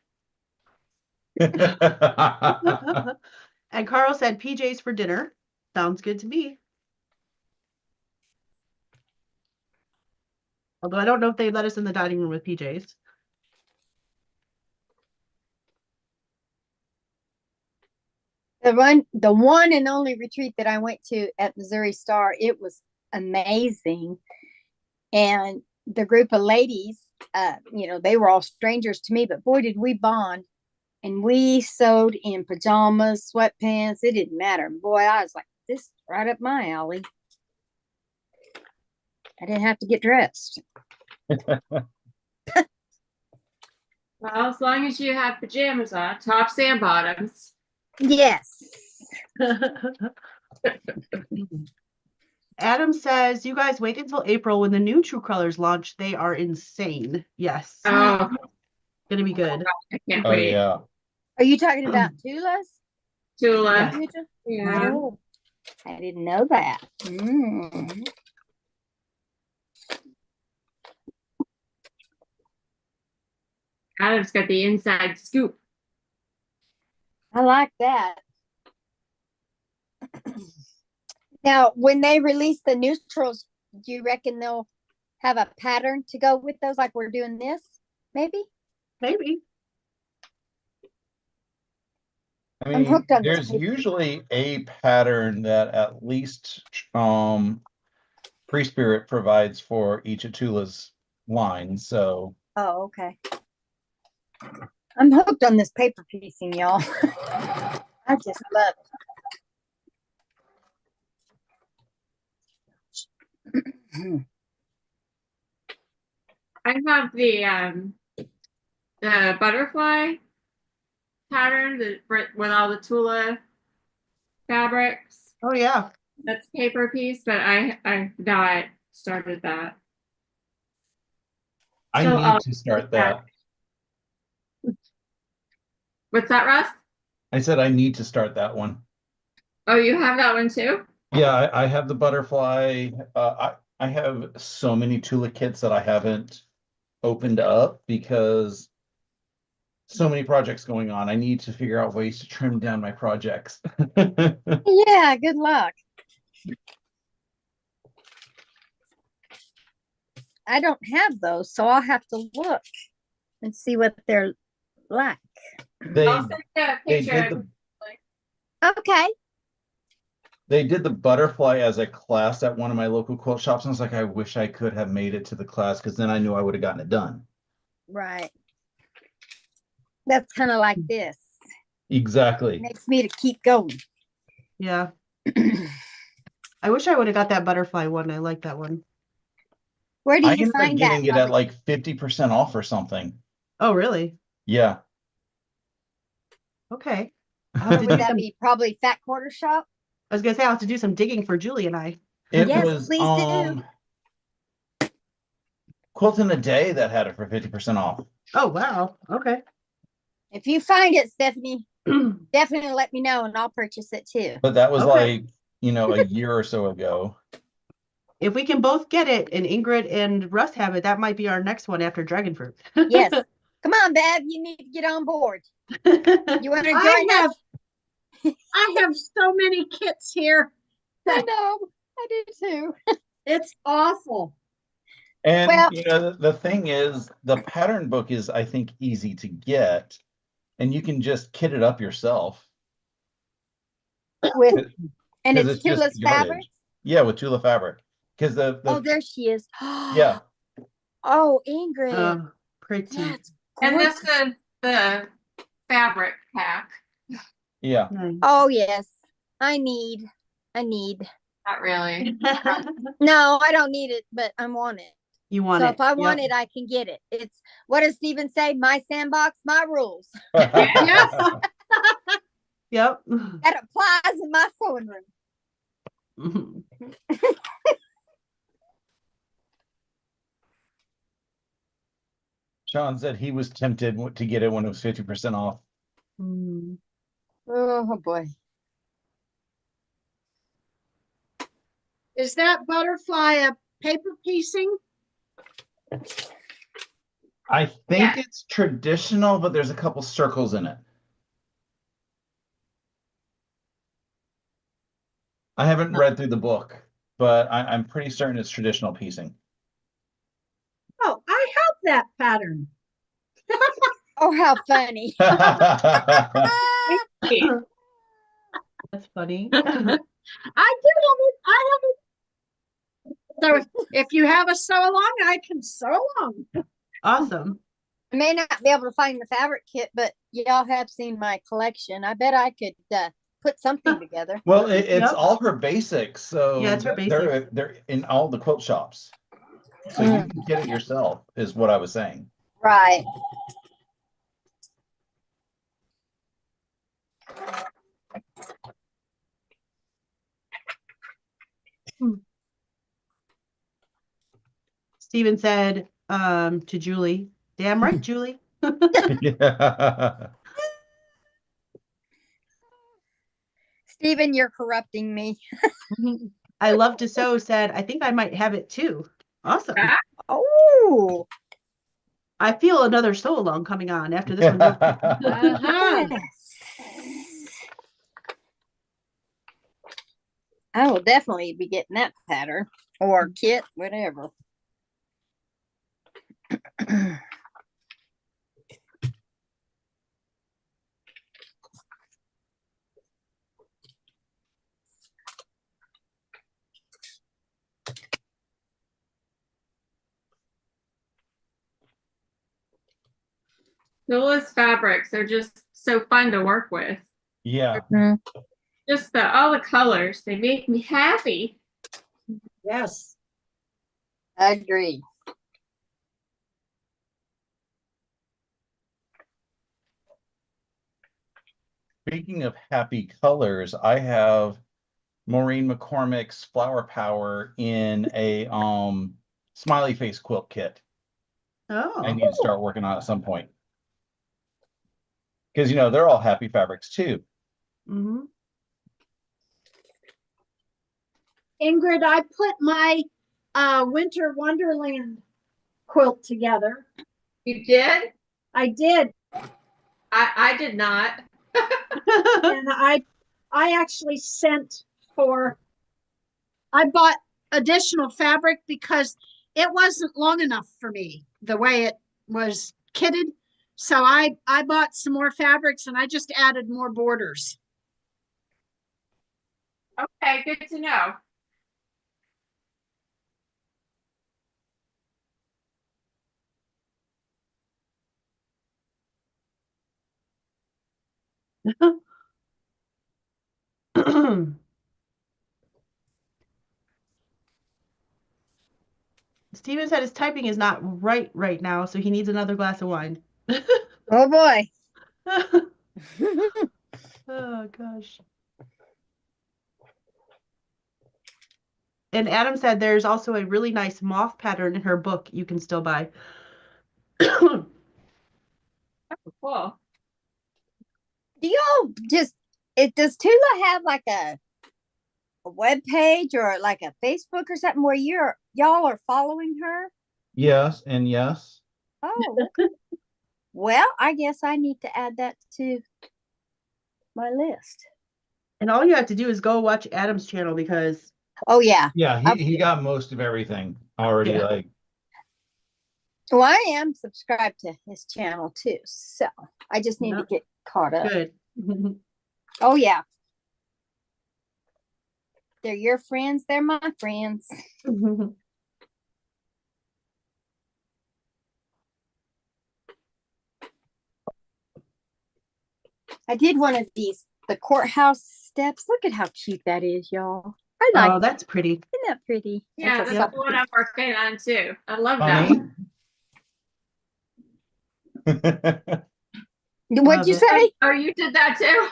And Carl said, PJs for dinner. Sounds good to me. Although I don't know if they let us in the dining room with PJs. The one and only retreat that I went to at Missouri Star, it was amazing. And the group of ladies, they were all strangers to me, but boy, did we bond. And we sewed in pajamas, sweatpants. It didn't matter. Boy, I was like, this is right up my alley. I didn't have to get dressed. Well, as long as you have pajamas on, tops and bottoms. Yes. Adam says, you guys wait until April when the new True Colors launch. They are insane. Yes. Oh, Gonna be good. I can't Oh wait. yeah. Are you talking about Tula's? Tula. Yes. Yeah. Oh, I didn't know that. Mm. Adam's got the inside scoop. I like that. Now, when they release the neutrals, do you reckon they'll have a pattern to go with those like we're doing this? Maybe? Maybe. I I'm mean, hooked on there's this. usually a pattern that at least Free Spirit provides for each of Tula's lines. So Oh, okay. I'm hooked on this paper piecing, y'all. I just love it. I have the butterfly pattern with all the Tula fabrics. Oh yeah. That's paper piece, but I've not started that. I So, need to start that. What's that, Russ? I said I need to start that one. Oh, you have that one too? Yeah, I have the butterfly. I have so many Tula kits that I haven't opened up because so many projects going on. I need to figure out ways to trim down my projects. Yeah, good luck. I don't have those, so I'll have to look and see what they're like. They I'll send you a they picture. did Okay. they did the butterfly as a class at one of my local quilt shops, and I was like, I wish I could have made it to the class because then I knew I would have gotten it done. Right. That's kind of like this. Exactly. Makes me to keep going. Yeah. I wish I would have got that butterfly one. I like that one. Where do I you ended up find that? getting it at like 50% off or something. Oh, really? Yeah. Okay. Where would that be? Probably Fat Quarter Shop? I was gonna say I'll have to do some digging for Julie and I. It Yes, was please do. Quilting a Day that had it for 50% off. Oh wow. Okay. If you find it, Stephanie, definitely let me know and I'll purchase it too. But that was Okay. like, a year or so ago. If we can both get it and Ingrid and Russ have it, that might be our next one after Dragon Fruit. Yes. Come on, Bev, you need to get on board. You want to join us? I have so many kits here. I know. I do too. It's awful. And Well- the thing is, the pattern book is, I think, easy to get, and you can just kit it up yourself. And it's just Tula's fabric? yardage. Yeah, with Tula fabric. Because Oh, there she is. yeah. Oh, Ingrid. Pretty. That's And this gorgeous. is the fabric pack. Yeah. Nice. Oh, yes. I need. Not really. No, I don't need it, but I want it. You want So it. if I want Yep. it, I can get it. It's, what does Steven say? My sandbox, my rules. Yeah. Yep. That applies in my sewing room. Sean said he was tempted to get it when it was 50% off. Mm. Oh boy. Is that butterfly a paper piecing? I think it's traditional, but there's a couple circles in it. I haven't read through the book, but I'm pretty certain it's traditional piecing. Oh, I have that pattern. Oh, how funny. That's funny. I do have it. I have it. So if you have a sew along, I can sew along. Awesome. I may not be able to find the fabric kit, but y'all have seen my collection. I bet I could put something together. Well, it's Yep. all her basics, so Yeah, it's her they're in all the quilt shops. So you can get it yourself, is what I was saying. Right. Steven said to Julie, damn right, Julie. Yeah. Steven, you're corrupting me. I love to sew said, I think I might have it too. Awesome. Oh. I feel another sew along coming on after this one. Uh-huh. Yes. I will definitely be getting that pattern or kit, whatever. Tula's fabrics are just so fun to work with. Yeah. Just all the colors, they make me happy. Yes. I agree. Speaking of happy colors, I have Maureen McCormick's Flower Power in a smiley face quilt kit. I Oh, need to start working on at some point. Because they're all happy fabrics too. hmm Ingrid, I put my Winter Wonderland quilt together. You did? I did. I did not. And I actually I bought additional fabric because it wasn't long enough for me the way it was kitted. So I bought some more fabrics and I just added more borders. Okay, good to know. Steven said his typing is not right now, so he needs another glass of wine. Oh boy. Oh gosh. And Adam said there's also a really nice moth pattern in her book you can still buy. Cool. Do y'all does Tula have like a web page or like a Facebook or something where y'all are following her? Yes, and yes. Oh, okay. Well, I guess I need to add that to my list. And all you have to do is go watch Adam's channel because Oh yeah. Yeah, he got most of everything already. Yeah. Like, Well, I am subscribed to his channel too, so I just need to Yep. get caught up. good. Oh yeah. They're your friends, they're my friends. I did one of the courthouse steps. Look at how cute that is, y'all. I like Oh, that's pretty. Isn't that pretty? Yeah, That's a that's what I'm working on too. I love that honey. one. What'd you Love it. say? Oh, you did that too?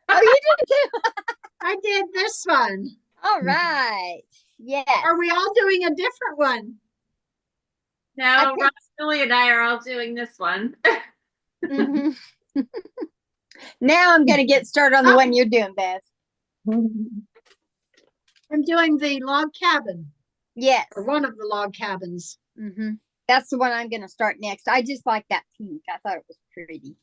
Oh, you did too. I did this one. All right. Yes. Are we all doing a different one? No, think- Ross, Billy, and I are all doing this one. Mhm. Now I'm gonna get started on the one you're doing, Beth. I'm doing the log cabin, Yes. or one of the log cabins. That's the one I'm gonna start next. I just like that pink. I thought it was pretty.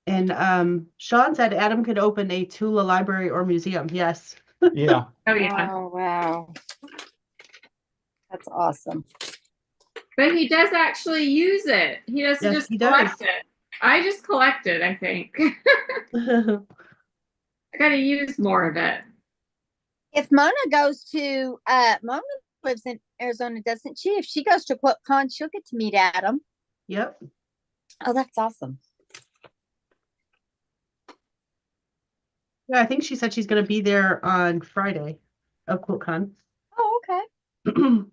And Sean said Adam could open a Tula library or museum. Yes. Yeah. Oh yeah. Oh wow. That's awesome. But he does actually use it. He doesn't Yes, just he collect does. it. I just collect it, I think. I gotta use more of it. If Mona goes to Mona lives in Arizona, doesn't she? If she goes to QuiltCon, she'll get to meet Adam. Yep. Oh, that's awesome. Yeah, I think she said she's going to be there on Friday of QuiltCon. Oh, okay.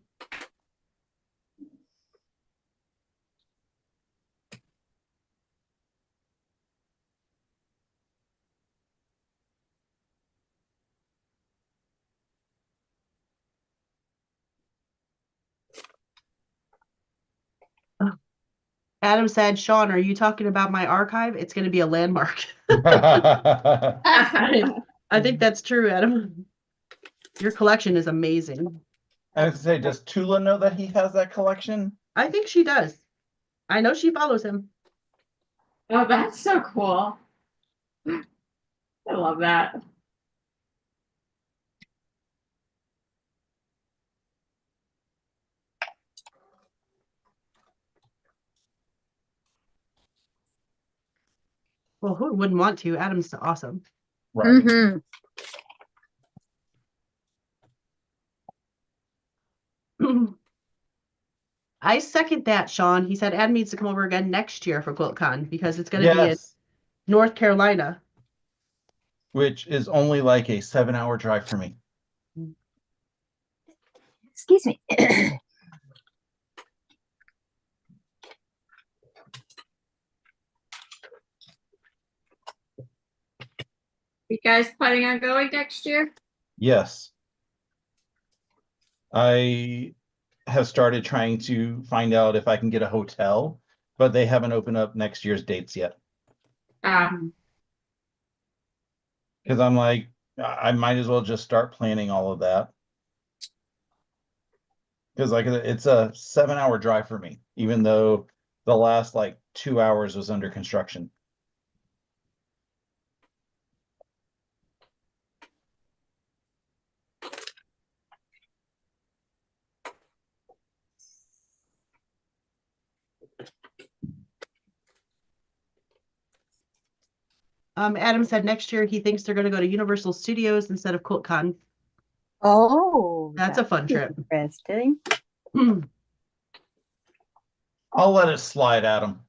Adam said, Sean, are you talking about my archive? It's going to be a landmark. I think that's true, Adam. Your collection is amazing. I was to say, does Tula know that he has that collection? I think she does. I know she follows him. Oh, that's so cool. I love that. Well, who wouldn't want to? Adam's awesome. Right. I second that, Sean. He said Adam needs to come over again next year for QuiltCon because it's going to be in Yes. North Carolina. Which is only like a 7-hour drive for me. Excuse me. You guys planning on going next year? Yes. I have started trying to find out if I can get a hotel, but they haven't opened up next year's dates yet. Because I'm like, I might as well just start planning all of that. Because like it's a 7-hour drive for me, even though the last like 2 hours was under construction. Adam said next year he thinks they're going to go to Universal Studios instead of QuiltCon. Oh, That's a fun trip. Interesting. I'll let it slide, Adam.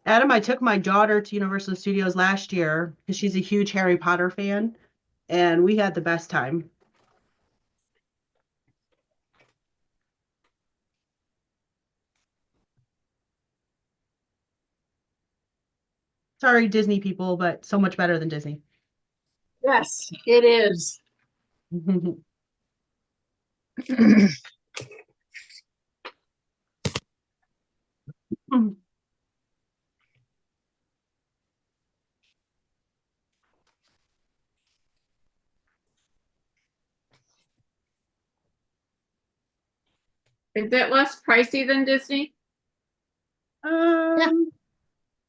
Adam, I took my daughter to Universal Studios last year because she's a huge Harry Potter fan, and we had the best time. Sorry, Disney people, but so much better than Disney. Yes, it is. Is it less pricey than Disney?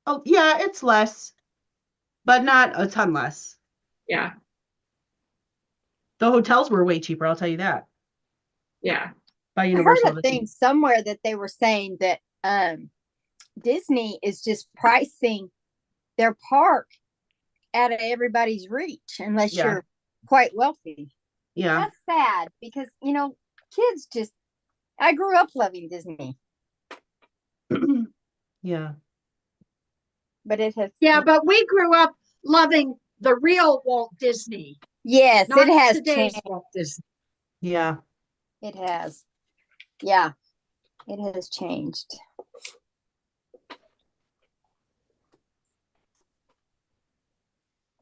Oh yeah, it's less, but not a ton less. Yeah, The hotels were way cheaper, I'll tell you that. yeah. By I Universal. heard a thing somewhere that they were saying that Disney is just pricing their park out of everybody's reach unless Yeah. you're quite wealthy. Yeah. That's sad because, you know, kids just, I grew up loving Disney, Yeah. but it has. Yeah, but we grew up loving the real Walt Disney, Yes, not it has today's changed. Walt Disney. Yeah. It has. Yeah, it has changed.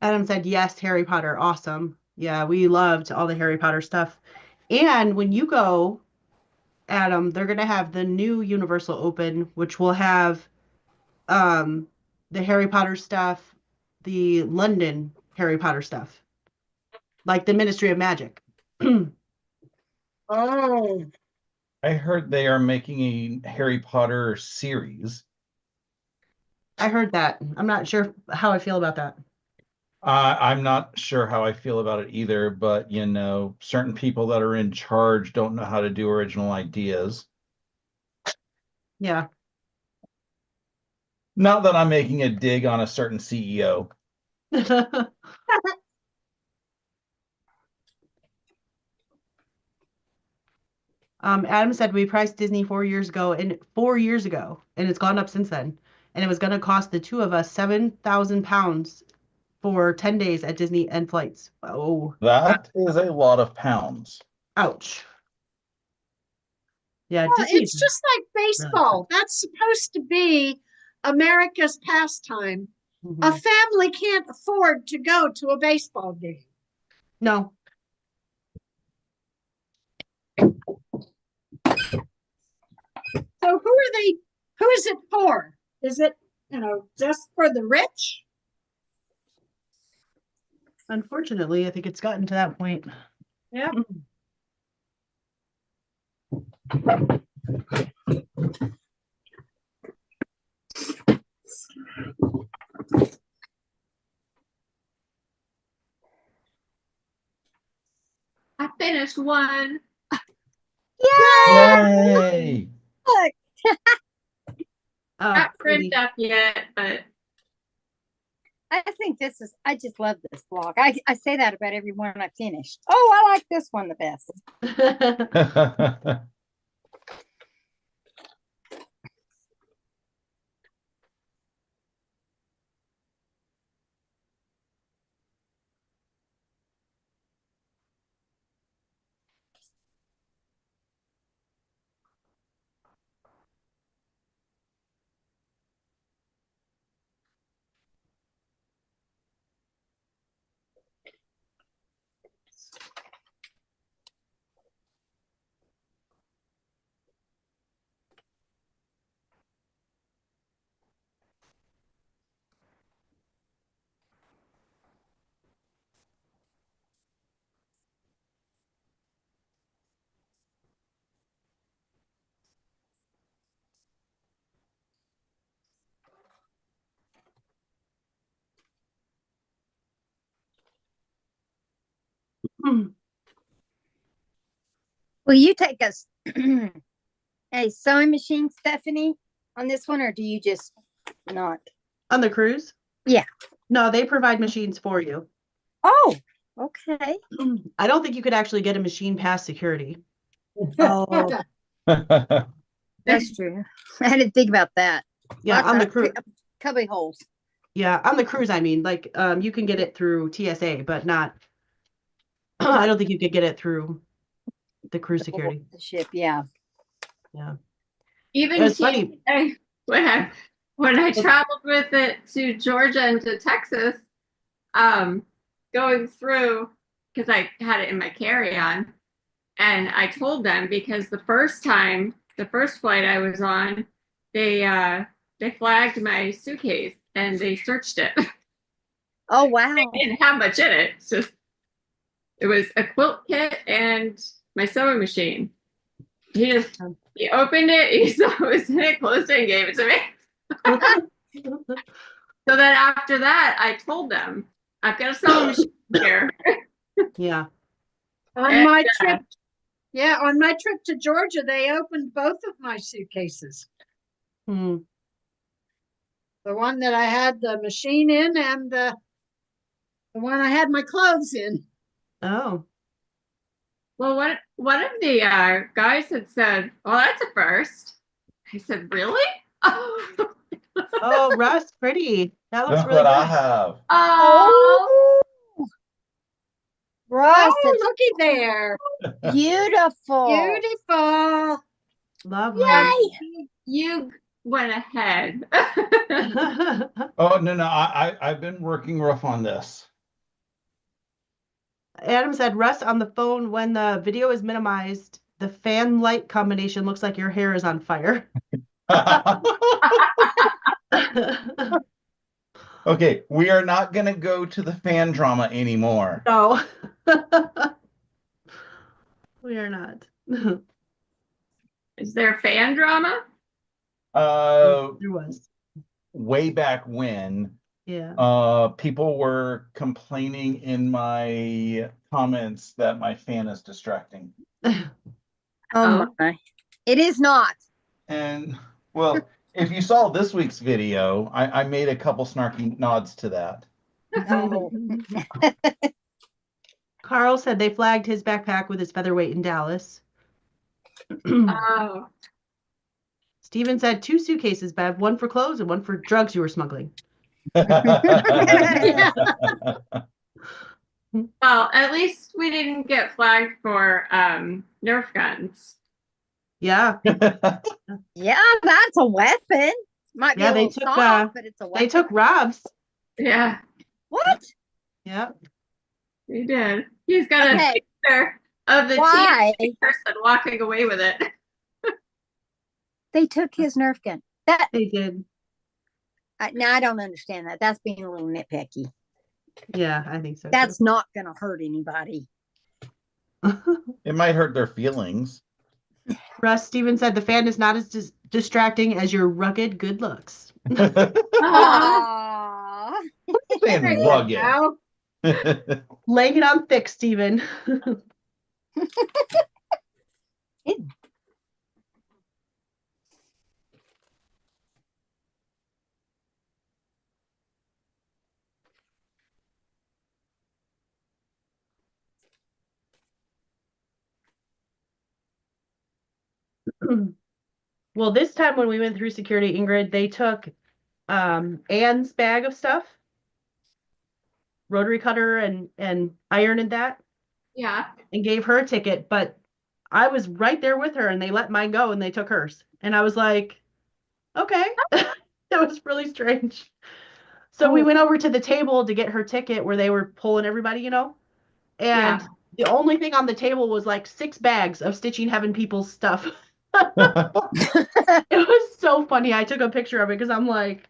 Adam said, yes, Harry Potter. Awesome. Yeah, we loved all the Harry Potter stuff. And when you go, Adam, they're going to have the new Universal open, which will have the Harry Potter stuff, the London Harry Potter stuff, like the Ministry of Magic. Oh, I heard they are making a Harry Potter series. I heard that. I'm not sure how I feel about that. I'm not sure how I feel about it either, but you know, certain people that are in charge don't know how to do original ideas. Yeah. Not that I'm making a dig on a certain CEO. Adam said we priced Disney 4 years ago, and it's gone up since then. And it was going to cost the two of us £7,000 for 10 days at Disney and flights. Oh, That is a lot of pounds. ouch. Yeah, well, Disney. it's just like baseball. That's supposed to be America's pastime. A family can't afford to go to a baseball game. No. So who is it for? Is it, just for the rich? Unfortunately, I think it's gotten to that point. Yeah. I finished one. Yay! Look, Not printed up yet, but I think this is, I just love this vlog. I say that about every one I finish. Oh, I like this one the best. Will you take us a sewing machine, Stephanie, on this one, or do you just not? On the cruise? Yeah. No, they provide machines for you. Oh, okay. I don't think you could actually get a machine past security. Oh, that's true. I didn't think about that. Yeah, Lots on the of cruise. cubby holes. Yeah, on the cruise, I mean, like, you can get it through TSA, but not. I don't think you could get it through the cruise security. The ship, yeah. Yeah. Even It's funny. TSA, when I traveled with it to Georgia and to Texas, going through, because I had it in my carry-on, and I told them, because the first flight I was on, they flagged my suitcase and they searched it. Oh, wow. I didn't have much in it. It's just, it was a quilt kit and my sewing machine. He opened it, he saw it was in it, closed it, and gave it to me. So then after that, I told them, I've got a sewing machine here. Yeah. On my trip, on my trip to Georgia, they opened both of my suitcases. Hmm. The one that I had the machine in and the one I had my clothes in. Oh. Well, one of the guys had said, "Well, that's a first." I said, "Really?" Oh, Russ, pretty. That looks Look really what I good. have. Oh, Russ, Oh, looky there. it's beautiful. Beautiful. Lovely. you went ahead. Oh, no, I've been working rough on this. Adam said, Russ, on the phone, when the video is minimized, the fan light combination looks like your hair is on fire. Okay, we are not going to go to the fan drama anymore. No. We are not. Is there fan drama? There was. Way back when, Yeah. people were complaining in my comments that my fan is distracting. Oh my. It is not. And, well, if you saw this week's video, I made a couple snarky nods to that. Oh. Carl said they flagged his backpack with his featherweight in Dallas. Oh, Steven said 2 suitcases, Bev, one for clothes and one for drugs you were smuggling. well, at least we didn't get flagged for Nerf guns. Yeah. Yeah, that's a weapon. Might be Yeah, a they little took, soft, but it's a weapon. They took Rob's. Yeah, What? Yeah. he did. He's got a Okay. picture of the Why? TNT person walking away with it. They took his Nerf gun. That They did. now I don't understand that. That's being a little nitpicky. Yeah, I think so. That's not gonna hurt anybody. It might hurt their feelings. Russ, Steven said the fan is not as distracting as your rugged good looks. Aww. Saying rugged. Now, Laying it on thick, Steven. Well, this time when we went through security, Ingrid, they took Anne's bag of stuff, rotary cutter and iron and that, Yeah. and gave her a ticket. But I was right there with her and they let mine go and they took hers. And I was like, okay. It was really strange. So we went over to the table to get her ticket where they were pulling everybody, you know, and Yeah. the only thing on the table was like 6 bags of Stitching Heaven people's stuff. It was so funny. I took a picture of it because I'm like,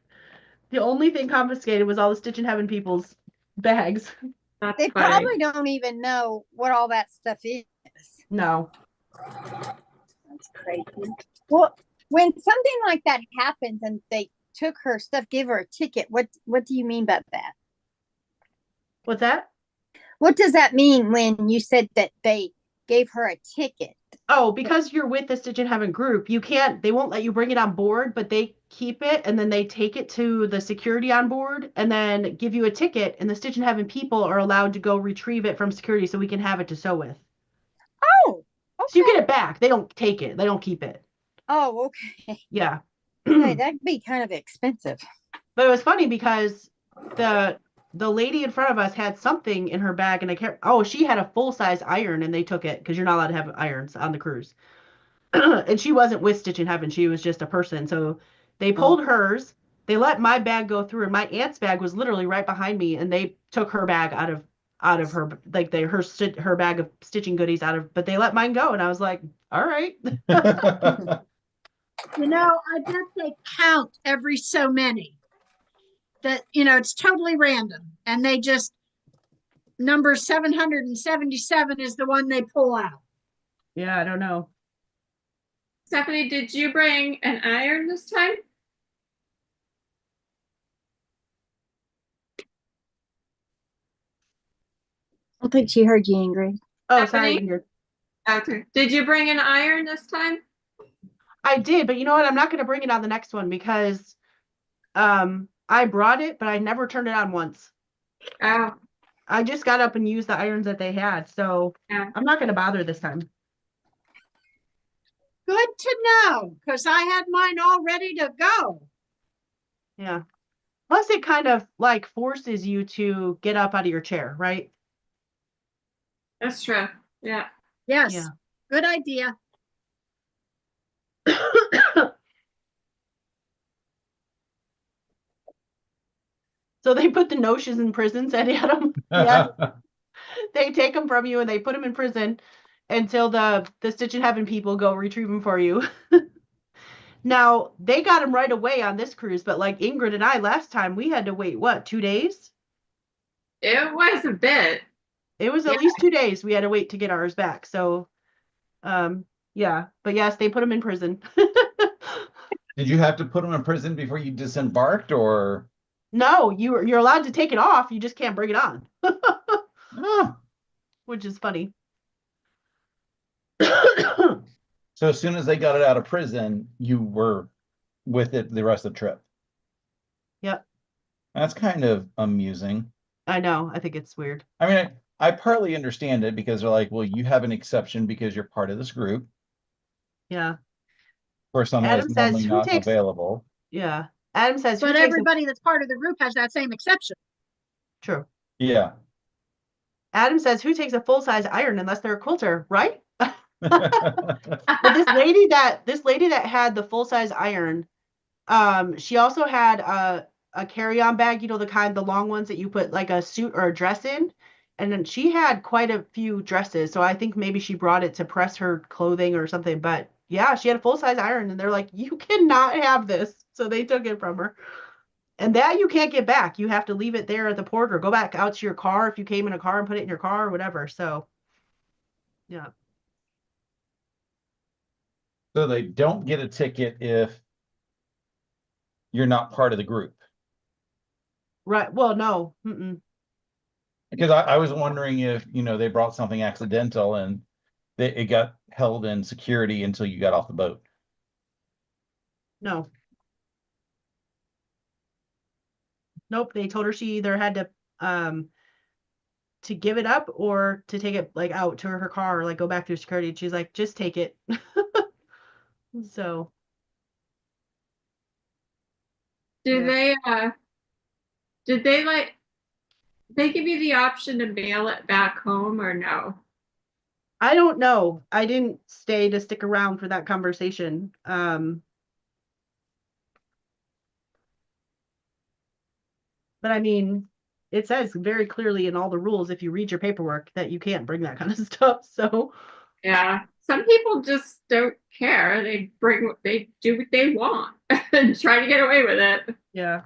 the only thing confiscated was all the Stitching Heaven people's bags. That's They funny. probably don't even know what all that stuff is. No. That's crazy. Well, when something like that happens and they took her stuff, give her a ticket, what do you mean by that? What's that? What does that mean when you said that they gave her a ticket? Oh, because you're with the Stitch in Heaven group, you can't, they won't let you bring it on board, but they keep it and then they take it to the security on board and then give you a ticket. And the Stitch in Heaven people are allowed to go retrieve it from security so we can have it to sew with. Oh, So you okay. get it back. They don't take it, they don't keep it. Oh, okay. Yeah. Hey, that'd be kind of expensive. But it was funny because the lady in front of us had something in her bag and I can't, oh, she had a full-size iron and they took it because you're not allowed to have irons on the cruise. And she wasn't with Stitch in Heaven. She was just a person. So they Oh. pulled hers. They let my bag go through, and my aunt's bag was literally right behind me, and they took her bag out of her like her bag of stitching goodies out of, but they let mine go, and I was like, all right. You know, I bet they count every so many. That, you know, it's totally random. And they just, number 777 is the one they pull out. Yeah, I don't know. Stephanie, did you bring an iron this time? I don't think she heard you, Ingrid. Oh, Stephanie? sorry, Ingrid. Okay. Did you bring an iron this time? I did, but you know what? I'm not going to bring it on the next one because I brought it, but I never turned it on once. Oh, I just got up and used the irons that they had, so yeah. I'm not going to bother this time. Good to know, because I had mine all ready to go. Yeah. Plus, it kind of like forces you to get up out of your chair, right? That's true. Yeah. Yes, Yeah. good idea. So they put the Notions in prison, said Adam. Yeah, they take them from you and they put them in prison until the Stitch in Heaven people go retrieve them for you. Now, they got them right away on this cruise, but like Ingrid and I last time, we had to wait, what, 2 days? It was a bit. It was at least 2 days we had to wait to get ours back. So, yeah, but yes, they put them in prison. Did you have to put them in prison before you disembarked, or? No, you're allowed to take it off. You just can't bring it on, Oh. which is funny. So as soon as they got it out of prison, you were with it the rest of the trip. Yep, That's kind of amusing. I know. I think it's weird. I mean, I partly understand it because they're like, well, you have an exception because you're part of this group Yeah. for someone Adam that's says, normally who not takes, available. yeah. Adam says, who But takes everybody that's part of the group has that same exception. true. Yeah. Adam says, who takes a full-size iron unless they're a quilter, right? But this lady that had the full-size iron, she also had a carry-on bag, you know, the long ones that you put like a suit or a dress in. And then she had quite a few dresses. So I think maybe she brought it to press her clothing or something. But yeah, she had a full-size iron and they're like, you cannot have this. So they took it from her. And that you can't get back. You have to leave it there at the port or go back out to your car if you came in a car and put it in your car or whatever. So yeah. So they don't get a ticket if you're not part of the group. Right. Well, no. Mm-mm. Because I was wondering if, they brought something accidental and it got held in security until you got off the boat. No. Nope. They told her she either had to give it up or to take it like out to her car or like go back through security. And she's like, just take it. So Did yeah. they give you the option to mail it back home or no? I don't know. I didn't stay to stick around for that conversation. But I mean, it says very clearly in all the rules, if you read your paperwork, that you can't bring that kind of stuff. So Yeah. Some people just don't care. They do what they want and try to get away with it. yeah.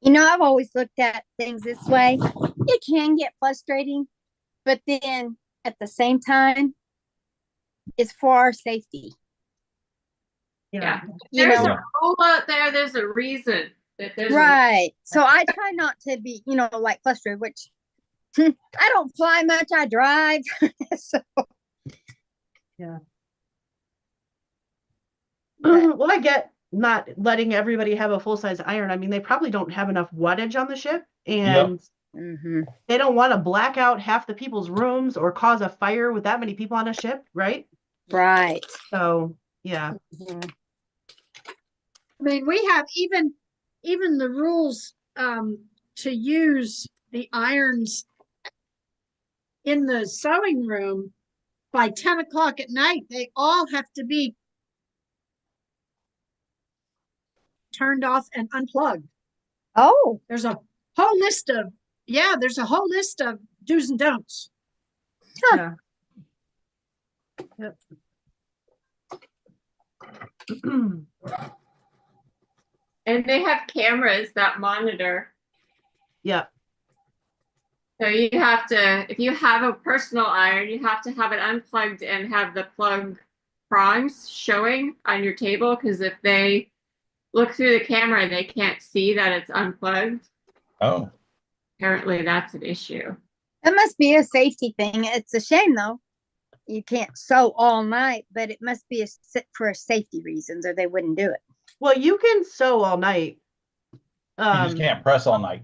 You know, I've always looked at things this way. It can get frustrating, but then at the same time, it's for our safety. Yeah. You There's know, a rule out there. There's a reason. There's Right. So I try not to be, like flustered, which I don't fly much. I drive. So, Yeah. but Well, I get not letting everybody have a full-size iron. I mean, they probably don't have enough wattage on the ship, and mhm. they don't want to black out half the people's rooms or cause a fire with that many people on a ship, right? Right. So, yeah. Mhm. I mean, we have even the rules to use the irons in the sewing room by 10 o'clock at night. They all have to be turned off and unplugged. Oh, There's a whole list of there's a whole list of do's and don'ts. Yeah. Yep. and they have cameras that monitor. Yeah. So you have to, if you have a personal iron, you have to have it unplugged and have the plug prongs showing on your table, because if they look through the camera, they can't see that it's unplugged. Oh, Apparently that's an issue. that must be a safety thing. It's a shame though. You can't sew all night, but it must be for safety reasons, or they wouldn't do it. Well, you can sew all night. you just can't press all night.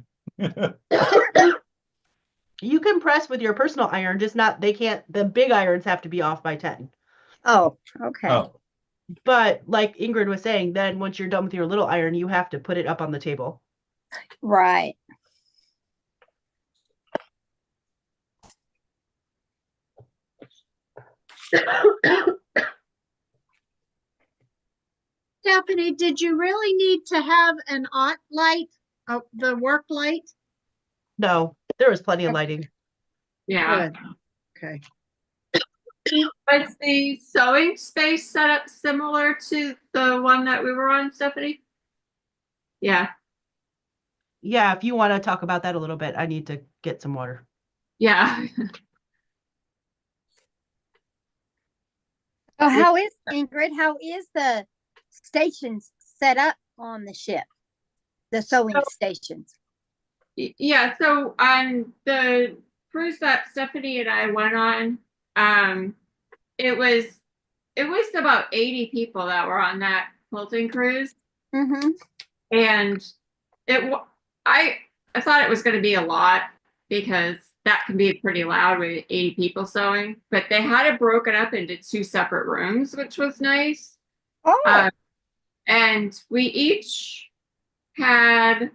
You can press with your personal iron, just not, they can't, the big irons have to be off by 10. Oh, okay. Oh, But like Ingrid was saying, then once you're done with your little iron, you have to put it up on the table. Right. Stephanie, did you really need to have an aught light, the work light? No, there was plenty of lighting. Yeah. Good. Okay. Was the sewing space set up similar to the one that we were on, Stephanie? Yeah. Yeah, if you want to talk about that a little bit, I need to get some water. Yeah. So how is Ingrid? How is the stations set up on the ship? The sewing stations. Yeah. So on the cruise that Stephanie and I went on, it was about 80 people that were on that quilting cruise. Mm-hmm. And I thought it was going to be a lot, because that can be pretty loud with 80 people sewing, but they had it broken up into 2 separate rooms, which was nice. Oh, And we each had,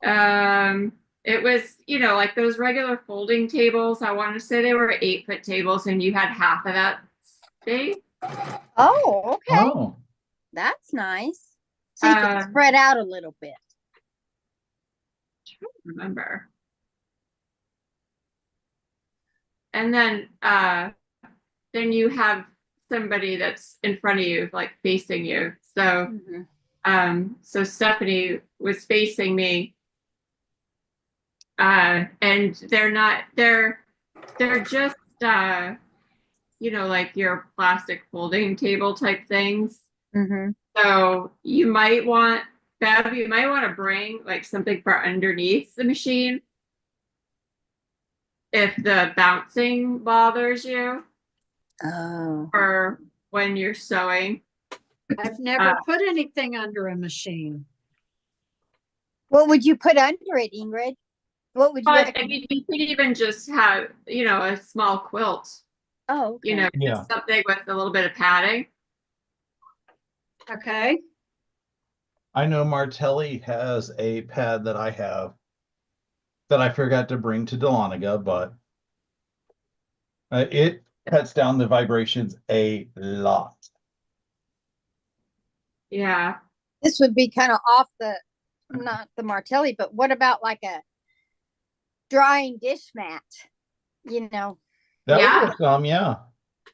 it was, like those regular folding tables. I want to say they were 8-foot tables, and you had half of that space. oh, okay. oh, That's nice. So you can spread out a little bit. I don't remember. And then you have somebody that's in front of you, like facing you. So Mm-hmm. so Stephanie was facing me, and they're just like your plastic folding table type things. Mm-hmm. So you might want to bring like something for underneath the machine if the bouncing bothers you, Oh. or when you're sewing. I've never put anything under a machine. What would you put under it, Ingrid? What would you But recommend? you could even just have, a small quilt, Oh, okay. just something with a little bit of padding. Okay. I know Martelli has a pad that I have that I forgot to bring to Dahlonega, but it cuts down the vibrations a lot. Yeah. This would be kind of off not the Martelli, but what about like a drying dish mat? That Yeah. would work some, yeah.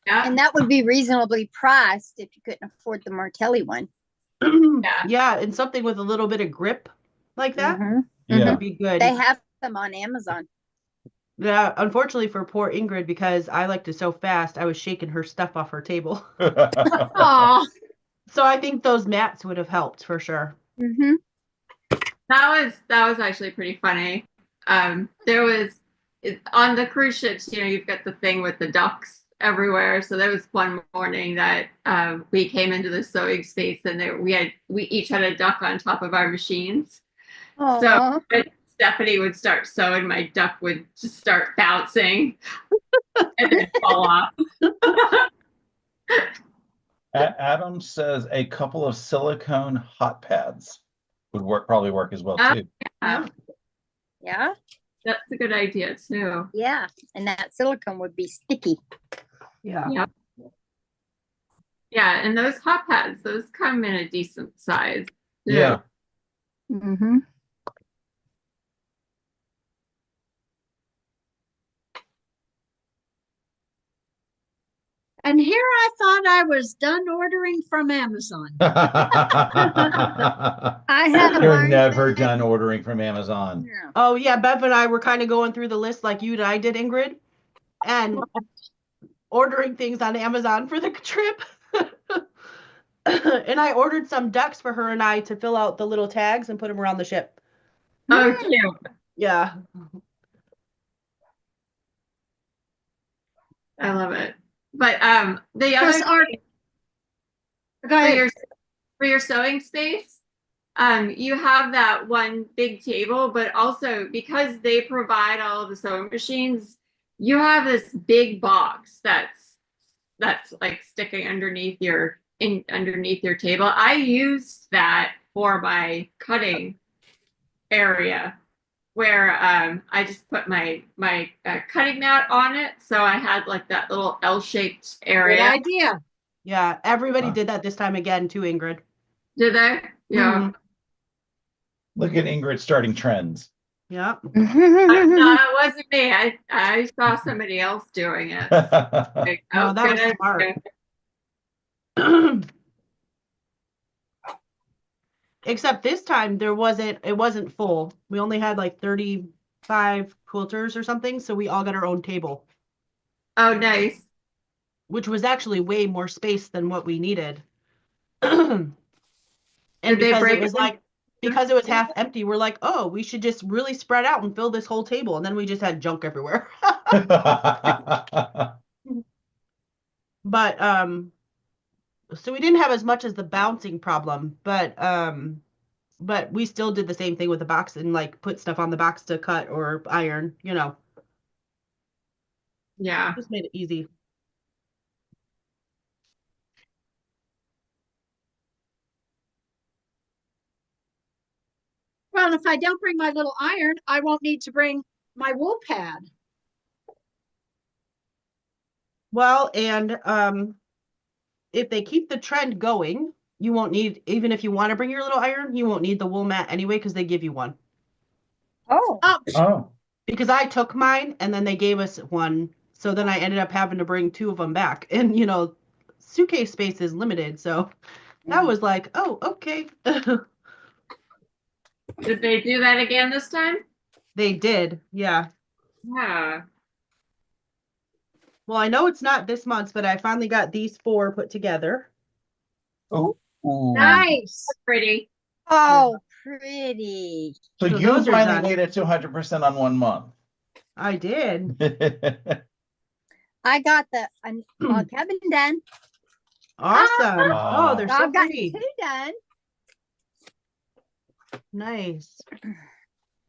Yeah. And that would be reasonably priced if you couldn't afford the Martelli one. Yeah, and something with a little bit of grip like that Mhm. Yeah. would be good. They have them on Amazon. Yeah, unfortunately for poor Ingrid, because I like to sew fast, I was shaking her stuff off her table. Aw. So I think those mats would have helped for sure. Mm-hmm. That was actually pretty funny. There was on the cruise ships, you've got the thing with the ducks everywhere. So there was one morning that we came into the sewing space and we each had a duck on top of our machines. So Aw. when Stephanie would start sewing, my duck would just start bouncing and then fall off. Adam says a couple of silicone hot pads would probably work as well too. Yeah, That's a good idea too. yeah. And that silicone would be sticky. Yeah. Yeah. Yeah, and those hot pads, those come in a decent size. Too. Yeah. Mm-hmm. And here I thought I was done ordering from Amazon. I have You're learned never that- done ordering from Amazon. Yeah. Oh yeah, Bev and I were kind of going through the list like you and I did, Ingrid, and ordering things on Amazon for the trip. And I ordered some ducks for her and I to fill out the little tags and put them around the ship. Oh, cute. Yeah. I love it. But the other Because our, thing go for ahead. your sewing space, you have that one big table, but also because they provide all of the sewing machines, you have this big box that's like sticking underneath your table. I used that for my cutting area where I just put my cutting mat on it, so I had like that little L-shaped Good area. idea. Yeah. Everybody Huh. did that this time again too, Ingrid. Did I? Yeah. Mhm. Look at Ingrid starting trends. Yeah. No, it wasn't me. I saw somebody else doing it. Like, Oh, that was good smart. idea. Except this time it wasn't full. We only had like 35 quilters or something, so we all got our own table, Oh, nice. which was actually way more space than what we needed. And Did they because break it was it? like because it was half empty, we're like, oh, we should just really spread out and fill this whole table. And then we just had junk everywhere. But so we didn't have as much as the bouncing problem, but we still did the same thing with the box and like put stuff on the box to cut or iron, Yeah. just made it easy. Well, if I don't bring my little iron, I won't need to bring my wool pad. Well, and if they keep the trend going, you won't need, even if you want to bring your little iron, you won't need the wool mat anyway because they give you one. Oh, Oh, Oh. Because I took mine and then they gave us one. So then I ended up having to bring two of them back. And, suitcase space is limited. So that was like, oh, okay. Did they do that again this time? They did. Yeah. Yeah. Well, I know it's not this month's, but I finally got these 4 put together. Oh. Ooh. nice. Pretty. oh, pretty. So So you those are finally done. made it to 100% on 1 month. I did. I got the log cabin done. Awesome. Ah. Oh, they're So so I've got pretty. 2 done. Nice.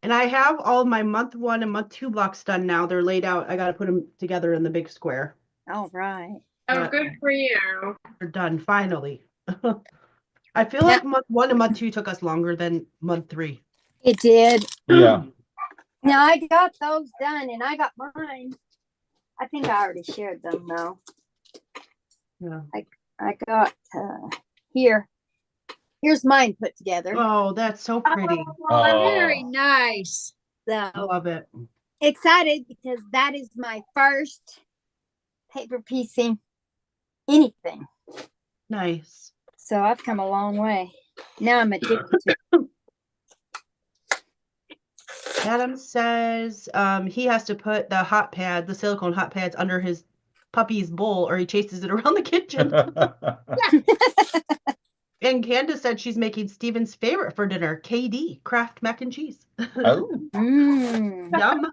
And I have all of my month 1 and month 2 blocks done now. They're laid out. I got to put them together in the big square. All right. Oh, Yeah. good for you. They're done finally. I feel like month 1 and month 2 took us longer than month 3. It did. Yeah. Now I got those done and I got mine. I think I already shared them though. Yeah. I got here's mine put together. Oh, that's so pretty. Oh, very Oh. nice. I So love it. excited because that is my first paper piecing anything. Nice. So I've come a long way. Now I'm addicted to it. Adam says he has to put the silicone hot pads under his puppy's bowl or he chases it around the kitchen. And Candace said she's making Steven's favorite for dinner, KD, Kraft mac and cheese. Oh, Mmm. Yum.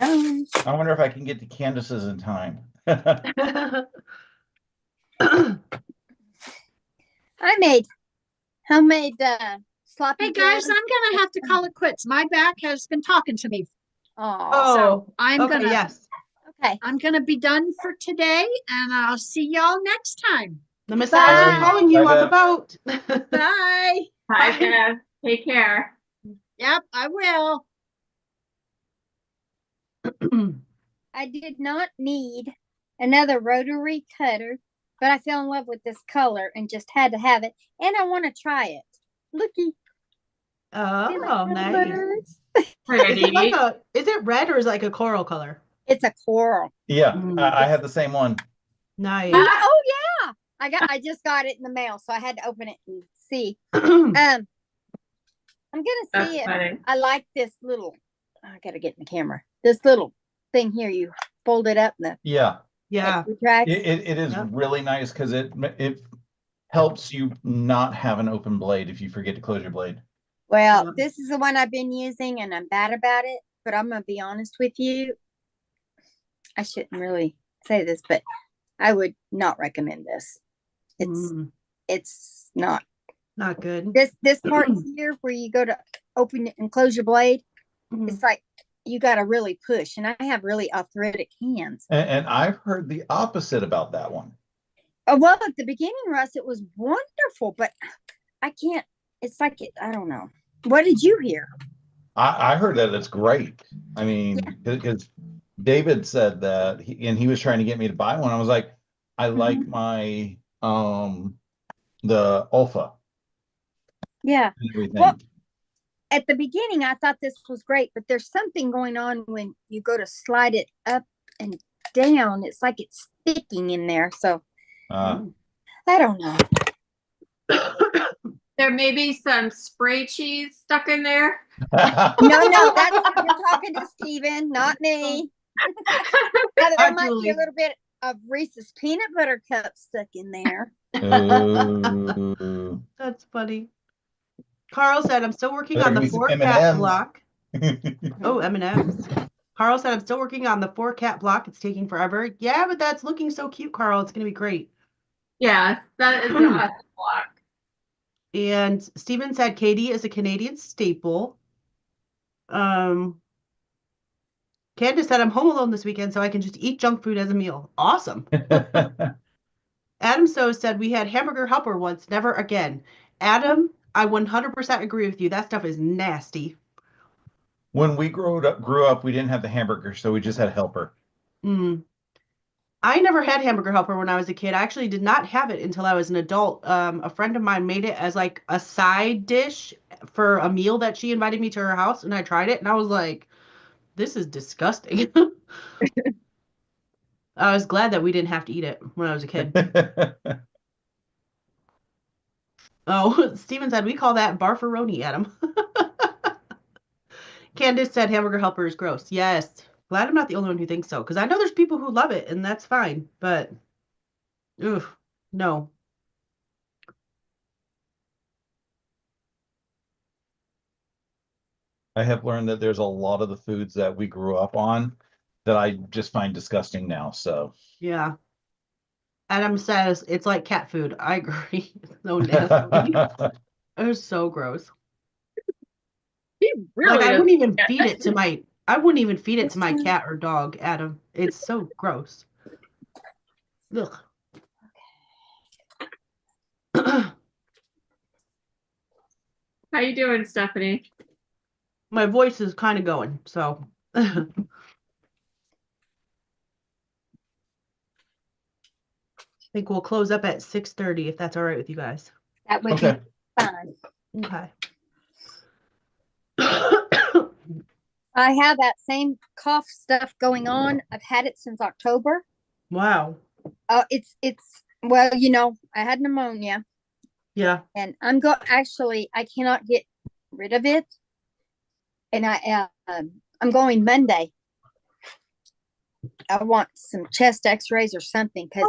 Yum. I wonder if I can get to Candace's in time. I made homemade sloppy Hey guys, joes. I'm gonna have to call it quits. My back has been talking to me. Oh, Oh, I'm okay, gonna yes. okay. I'm gonna be done for today, and I'll see y'all next time. The Messiah is Bye. calling you on the boat. Bye. Bye, Bye. Bev. Take care. Yep, I will. I did not need another rotary cutter, but I fell in love with this color and just had to have it. And I want to try it. Looky. See my Oh, little nice. birds? Pretty. Is it red or is it like a coral color? It's a coral. Yeah, Mm. I had the same one. Nice. Oh yeah. I just got it in the mail, so I had to open it and see. I'm gonna That's see it. funny. I like this little. I gotta get in the camera. This little thing here, you fold it up and Yeah, Yeah. it retracts. it is Yep. really nice because it helps you not have an open blade if you forget to close your blade. Well, Yeah. this is the one I've been using, and I'm bad about it. But I'm gonna be honest with you. I shouldn't really say this, but I would not recommend this. It's not Not good. this part here where you go to open it and close your blade. It's like you got to really push, and I have really arthritic hands. And I've heard the opposite about that one. Well, at the beginning, Russ, it was wonderful, but I can't. It's like I don't know. What did you hear? I heard that it's great. I mean, because David said that, he was trying to get me to buy one. I was like, I like my the Alpha Yeah. and everything. Well, at the beginning, I thought this was great, but there's something going on when you go to slide it up and down. It's like it's sticking in there. So I don't know. There may be some spray cheese stuck in there. No, that's you're talking to Steven, not me. Now, there might be a little bit of Reese's peanut butter cup stuck in there. That's funny. Carl said, I'm still working on the There's 4 cat M&Ms. block. Oh, M&Ms. Carl said, I'm still working on the 4 cat block. It's taking forever. Yeah, but that's looking so cute, Carl. It's going to be great. Yes, that is an awesome block. And Steven said, Katie is a Canadian staple. Candace said, I'm home alone this weekend, so I can just eat junk food as a meal. Awesome. Adam So said, we had hamburger helper once, never again. Adam, I 100% agree with you. That stuff is nasty. When we grew up, we didn't have the hamburger, so we just had helper. I never had hamburger helper when I was a kid. I actually did not have it until I was an adult. A friend of mine made it as like a side dish for a meal that she invited me to her house, and I tried it, and I was like, this is disgusting. I was glad that we didn't have to eat it when I was a kid. Oh, Steven said, we call that barfaroni, Adam. Candace said hamburger helper is gross. Yes. Glad I'm not the only one who thinks so, because I know there's people who love it, and that's fine, but no. I have learned that there's a lot of the foods that we grew up on that I just find disgusting now. So Yeah. Adam says it's like cat food. I agree. So nasty. It was so gross. He really Like I is. wouldn't even feed it to my cat or dog, Adam. It's so gross. Ugh. How you doing, Stephanie? My voice is kind of going, so I think we'll close up at 6:30 if that's all right with you guys. That would okay. be fine. Okay. I have that same cough stuff going on. I've had it since October. Wow. It's well, you know, I had pneumonia. Yeah. And I cannot get rid of it. And I'm going Monday. I want some chest x-rays or something because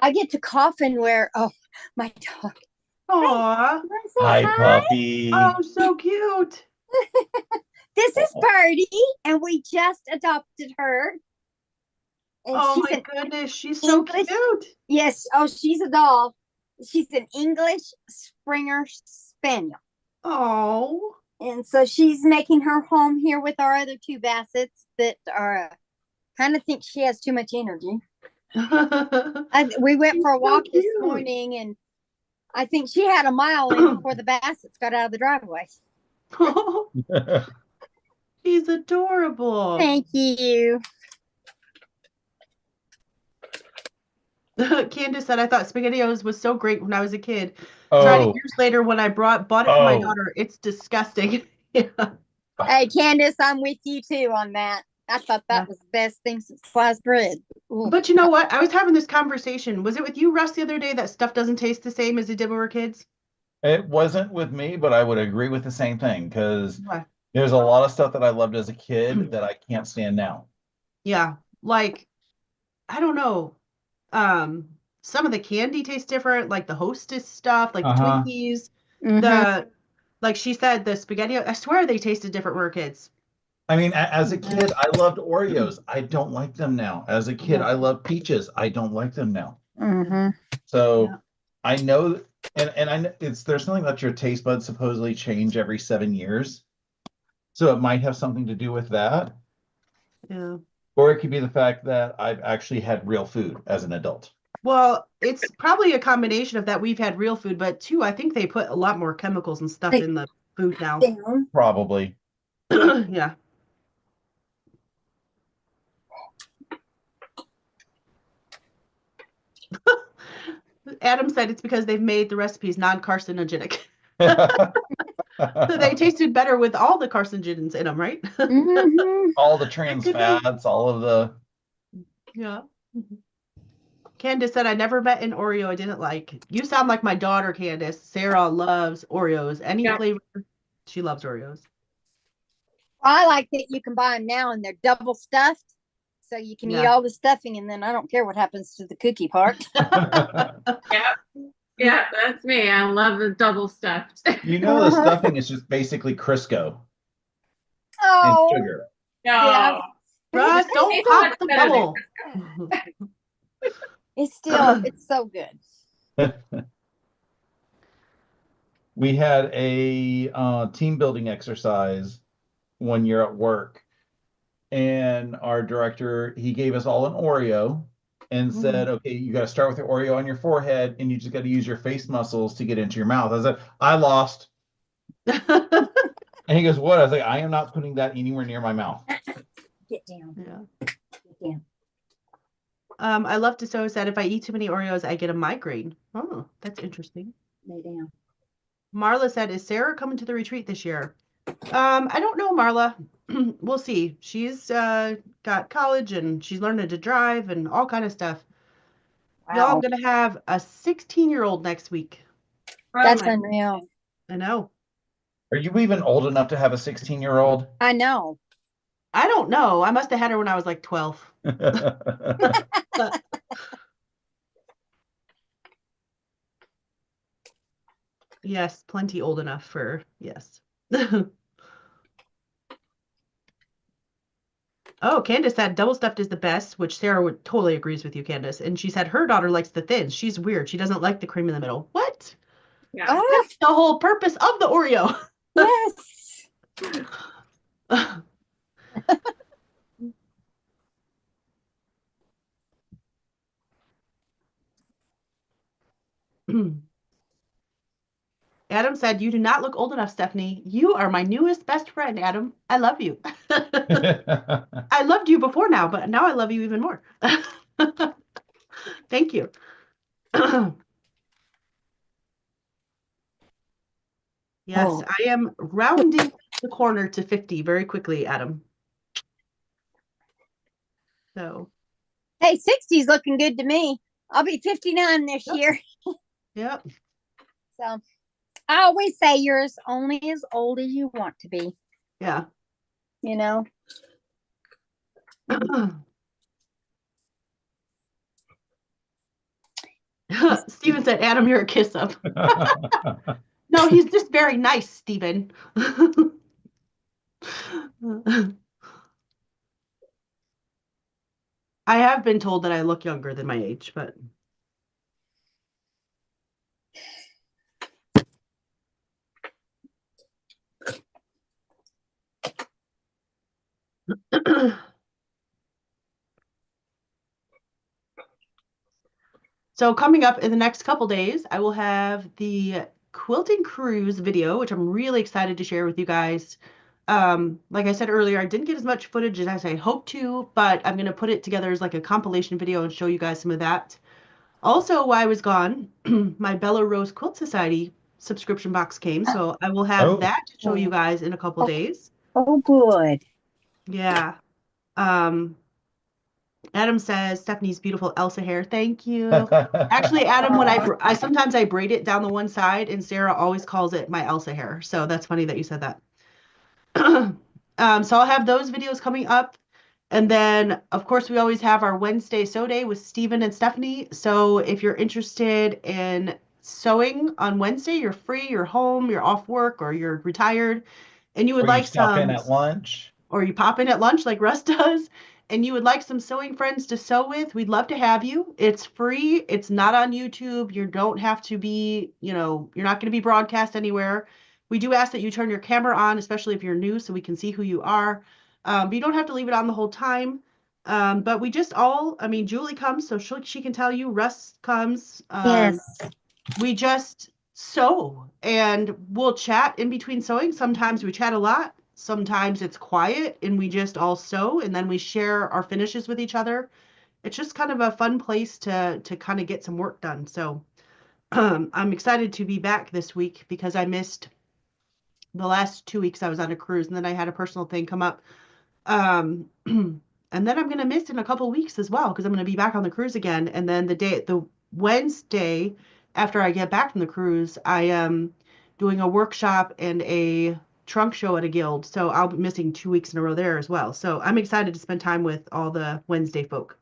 I get to coffin where, oh, my dog. Aw. Hi, puppy. Oh, so cute. This is Birdie, and we just adopted her. And Oh she's my an goodness, she's so English- cute. yes, oh, she's a doll. She's an English Springer Spaniel. Oh. And so she's making her home here with our other two Bassets that are kind of think she has too much energy. We went She's for a so walk this cute. morning, and I think she had a mile in before the Bassets got out of the driveway. She's adorable. Thank you. Candace said, I thought SpaghettiOs was so great when I was a kid. Tried it Oh, years later when I bought it for my Oh. daughter. It's disgusting. Yeah. Hey, Candace, I'm with you too on that. I thought that Yeah. was the best thing since sliced bread. Ooh. But you know what? I was having this conversation. Was it with you, Russ, the other day that stuff doesn't taste the same as it did when we were kids? it wasn't with me, but I would agree with the same thing because Why? there's a lot of stuff that I loved as a kid that I can't stand now. Yeah. Like, I don't know. Some of the candy tastes different, like the Hostess stuff, like the Uh-huh. Twinkies. Mhm. The like she said, the spaghetti, I swear they tasted different when we were kids. I mean, as a kid, I loved Oreos. I don't like them now. As a kid, Yeah. I loved peaches. I don't like them now. Mhm. So Yeah. I know, and I know there's something that your taste buds supposedly change every 7 years. So it might have something to do with that. Yeah. Or it could be the fact that I've actually had real food as an adult. Well, it's probably a combination of that. We've had real food, but too, I think they put a lot more chemicals and stuff in the food now. Down. Probably. Yeah. Adam said it's because they've made the recipes non-carcinogenic. So they tasted better with all the carcinogens in them, right? Mhm. All the trans could be. fats, all of the. Yeah. Candace said, I never met an Oreo I didn't like. You sound like my daughter, Candace. Sarah loves Oreos. Any Yeah. flavor, she loves Oreos. I like that you can buy them now and they're double stuffed. So you can eat Yeah. all the stuffing, and then I don't care what happens to the cookie part. Yeah. Yeah, that's me. I love the double stuffed. You know, the stuffing is just basically Crisco and Oh, sugar. yeah. Russ, don't It's pop much the better than bubble. It's still, it's so good. We had a team building exercise one year at work, and our director, he gave us all an Oreo and said, okay, you got to start with the Oreo on your forehead and you just got to use your face muscles to get into your mouth. I said, I lost. And he goes, what? I was like, I am not putting that anywhere near my mouth. Get down. Yeah. Get down. I love to sew said if I eat too many Oreos, I get a migraine. Oh, that's interesting. Lay down. Marla said, is Sarah coming to the retreat this year? I don't know, Marla. We'll see. She's got college and she's learning to drive and all kind of stuff. Y'all, I'm Wow. gonna have a 16-year-old next week. That's unreal. I know. Are you even old enough to have a 16-year-old? I know. I don't know. I must have had her when I was like 12. Yes, plenty old enough for, yes. Oh, Candace said double stuffed is the best, which Sarah would totally agrees with you, Candace. And she said her daughter likes the thin. She's weird. She doesn't like the cream in the middle. What? Yeah. Oh, That's the whole purpose of the Oreo. yes. Adam said, you do not look old enough, Stephanie. You are my newest best friend, Adam. I love you. I loved you before now, but now I love you even more. Thank you. Yes, Oh. I am rounding the corner to 50 very quickly, Adam. So, Hey, 60's looking good to me. I'll be 59 this Yep. year. yep. So I always say you're only as old as you want to be, Yeah. you know? Steven said, Adam, you're a kiss up. No, he's just very nice, Steven. I have been told that I look younger than my age, but so coming up in the next couple days, I will have the quilting cruise video, which I'm really excited to share with you guys. Like I said earlier, I didn't get as much footage as I hoped to, but I'm going to put it together as like a compilation video and show you guys some of that. Also, while I was gone, my Bella Rose Quilt Society subscription box came, so I will have Oh. that to show you guys in a couple days. Oh, good. Yeah. Adam says Stephanie's beautiful Elsa hair. Thank you. Actually, Adam, when I sometimes I braid it down the one side, and Sarah always calls it my Elsa hair. So that's funny that you said that. So I'll have those videos coming up. And then, of course, we always have our Wednesday sew day with Stephen and Stephanie. So if you're interested in sewing on Wednesday, you're free, you're home, you're off work, or you're retired, and you would Or you like stop in some, at lunch. or you pop in at lunch like Russ does, and you would like some sewing friends to sew with, we'd love to have you. It's free. It's not on YouTube. You don't have to be, you're not going to be broadcast anywhere. We do ask that you turn your camera on, especially if you're new, so we can see who you are. But you don't have to leave it on the whole time. But we just Julie comes, so she can tell you. Russ comes. Yes. We just sew, and we'll chat in between sewing. Sometimes we chat a lot. Sometimes it's quiet and we just all sew, and then we share our finishes with each other. It's just kind of a fun place to kind of get some work done. So I'm excited to be back this week because I missed the last 2 weeks I was on a cruise, and then I had a personal thing come up. And then I'm gonna miss in a couple weeks as well because I'm gonna be back on the cruise again. And then the Wednesday after I get back from the cruise, I am doing a workshop and a trunk show at a guild. So I'll be missing 2 weeks in a row there as well. So I'm excited to spend time with all the Wednesday folk.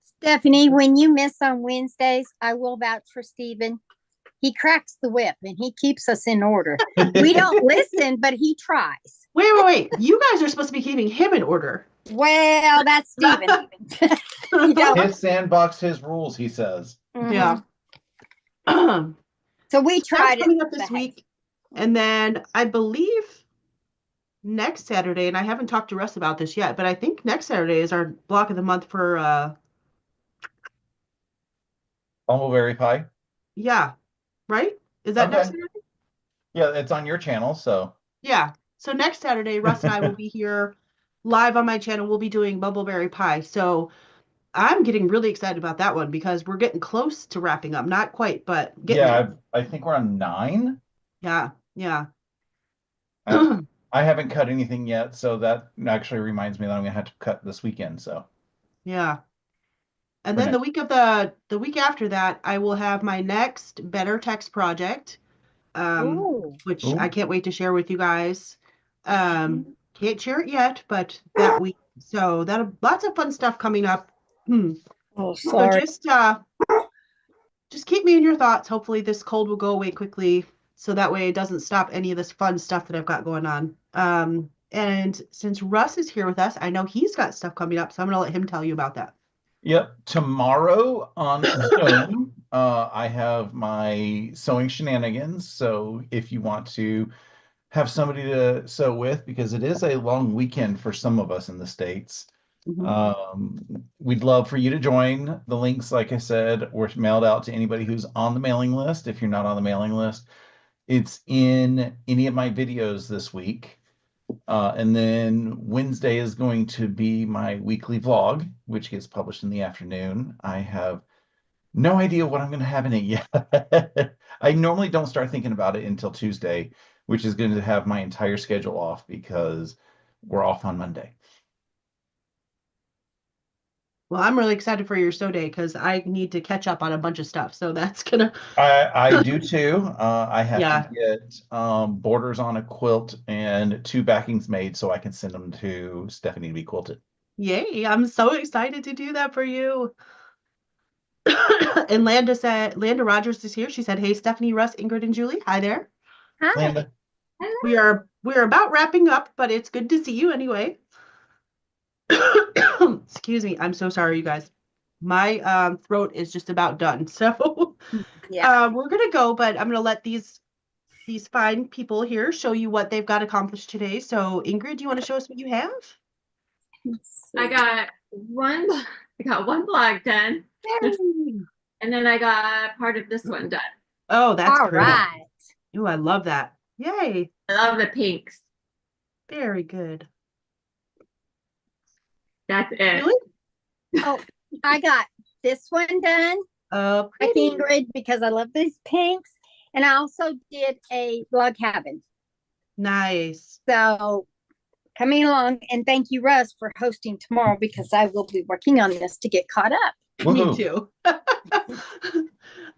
Stephanie, when you miss on Wednesdays, I will vouch for Stephen. He cracks the whip and he keeps us in order. We don't listen, but he tries. Wait. You guys are supposed to be keeping him in order. Well, that's Stephen. His sandbox, his rules, he says. Yeah. So we tried coming up this week. And then I believe next Saturday, and I haven't talked to Russ about this yet, but I think next Saturday is our block of the month for Bumbleberry pie. Yeah. Right? Is that next Saturday? Yeah, it's on your channel, so. Yeah. So next Saturday, Russ and I will be here live on my channel. We'll be doing bumbleberry pie. So I'm getting really excited about that one because we're getting close to wrapping up. Not quite, but getting there. I think we're on 9. Yeah. I haven't cut anything yet, so that actually reminds me that I'm gonna have to cut this weekend. So yeah. And then the week after that, I will have my next Better Text project, which I can't wait to share with you guys. Can't share it yet, but that week. So lots of fun stuff coming up. Oh, sorry. So just keep me in your thoughts. Hopefully this cold will go away quickly, so that way it doesn't stop any of this fun stuff that I've got going on. And since Russ is here with us, I know he's got stuff coming up, so I'm gonna let him tell you about that. Yep. Tomorrow on Zoom, I have my sewing shenanigans. So if you want to have somebody to sew with, because it is a long weekend for some of us in the States, we'd love for you to join. The links, like I said, were mailed out to anybody who's on the mailing list. If you're not on the mailing list, it's in any of my videos this week. And then Wednesday is going to be my weekly vlog, which gets published in the afternoon. I have no idea what I'm going to have in it yet. I normally don't start thinking about it until Tuesday, which is going to have my entire schedule off because we're off on Monday. Well, I'm really excited for your sew day because I need to catch up on a bunch of stuff. So that's gonna. I do too. I have to get borders on a quilt and 2 backings made so I can send them to Stephanie to be quilted. Yay! I'm so excited to do that for you. And Landa Rogers is here. She said, "Hey, Stephanie, Russ, Ingrid, and Julie. Hi there. Hi. Landa. We are about wrapping up, but it's good to see you anyway." Excuse me. I'm so sorry, you guys. My throat is just about done. So Yeah. we're gonna go, but I'm gonna let these fine people here show you what they've got accomplished today. So Ingrid, do you want to show us what you have? I got one blog done, and then I got part of this one done. Oh, that's All pretty. right. Oh, I love that. Yay. I love the pinks. Very good. That's it. Really? Oh, I got this one done. Like Pretty. Ingrid, because I love these pinks. And I also did a log cabin. Nice. So coming along, and thank you, Russ, for hosting tomorrow because I will be working on this to get caught up. Me Woohoo. too.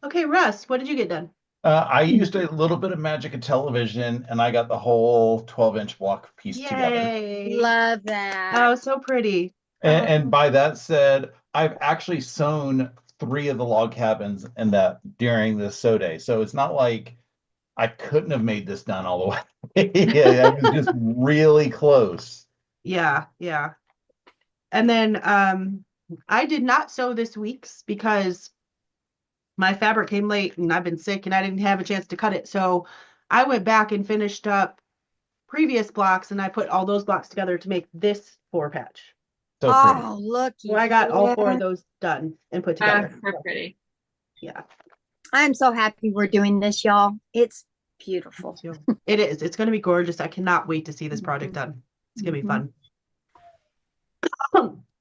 Okay, Russ, what did you get done? I used a little bit of magic of television, and I got the whole 12-inch block piece together. Yay. Love that. Oh, so pretty. And by that said, I've actually sewn 3 of the log cabins in that during the sew day. So it's not like I couldn't have made this done all the way. Yeah, I was just really close. Yeah. And then I did not sew this week's because my fabric came late and I've been sick and I didn't have a chance to cut it. So I went back and finished up previous blocks and I put all those blocks together to make this 4-patch. So pretty. Oh, looky. So I got all 4 of those done and put together. So pretty. Yeah. I'm so happy we're doing this, y'all. It's beautiful. It is. It's going to be gorgeous. I cannot wait to see this project done. It's going to be fun.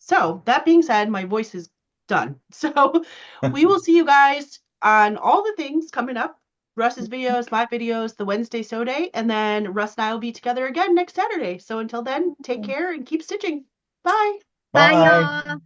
So that being said, my voice is done. So we will see you guys on all the things coming up. Russ's videos, my videos, the Wednesday sew day, and then Russ and I will be together again next Saturday. So until then, take care and keep stitching. Bye. Bye, Bye. y'all.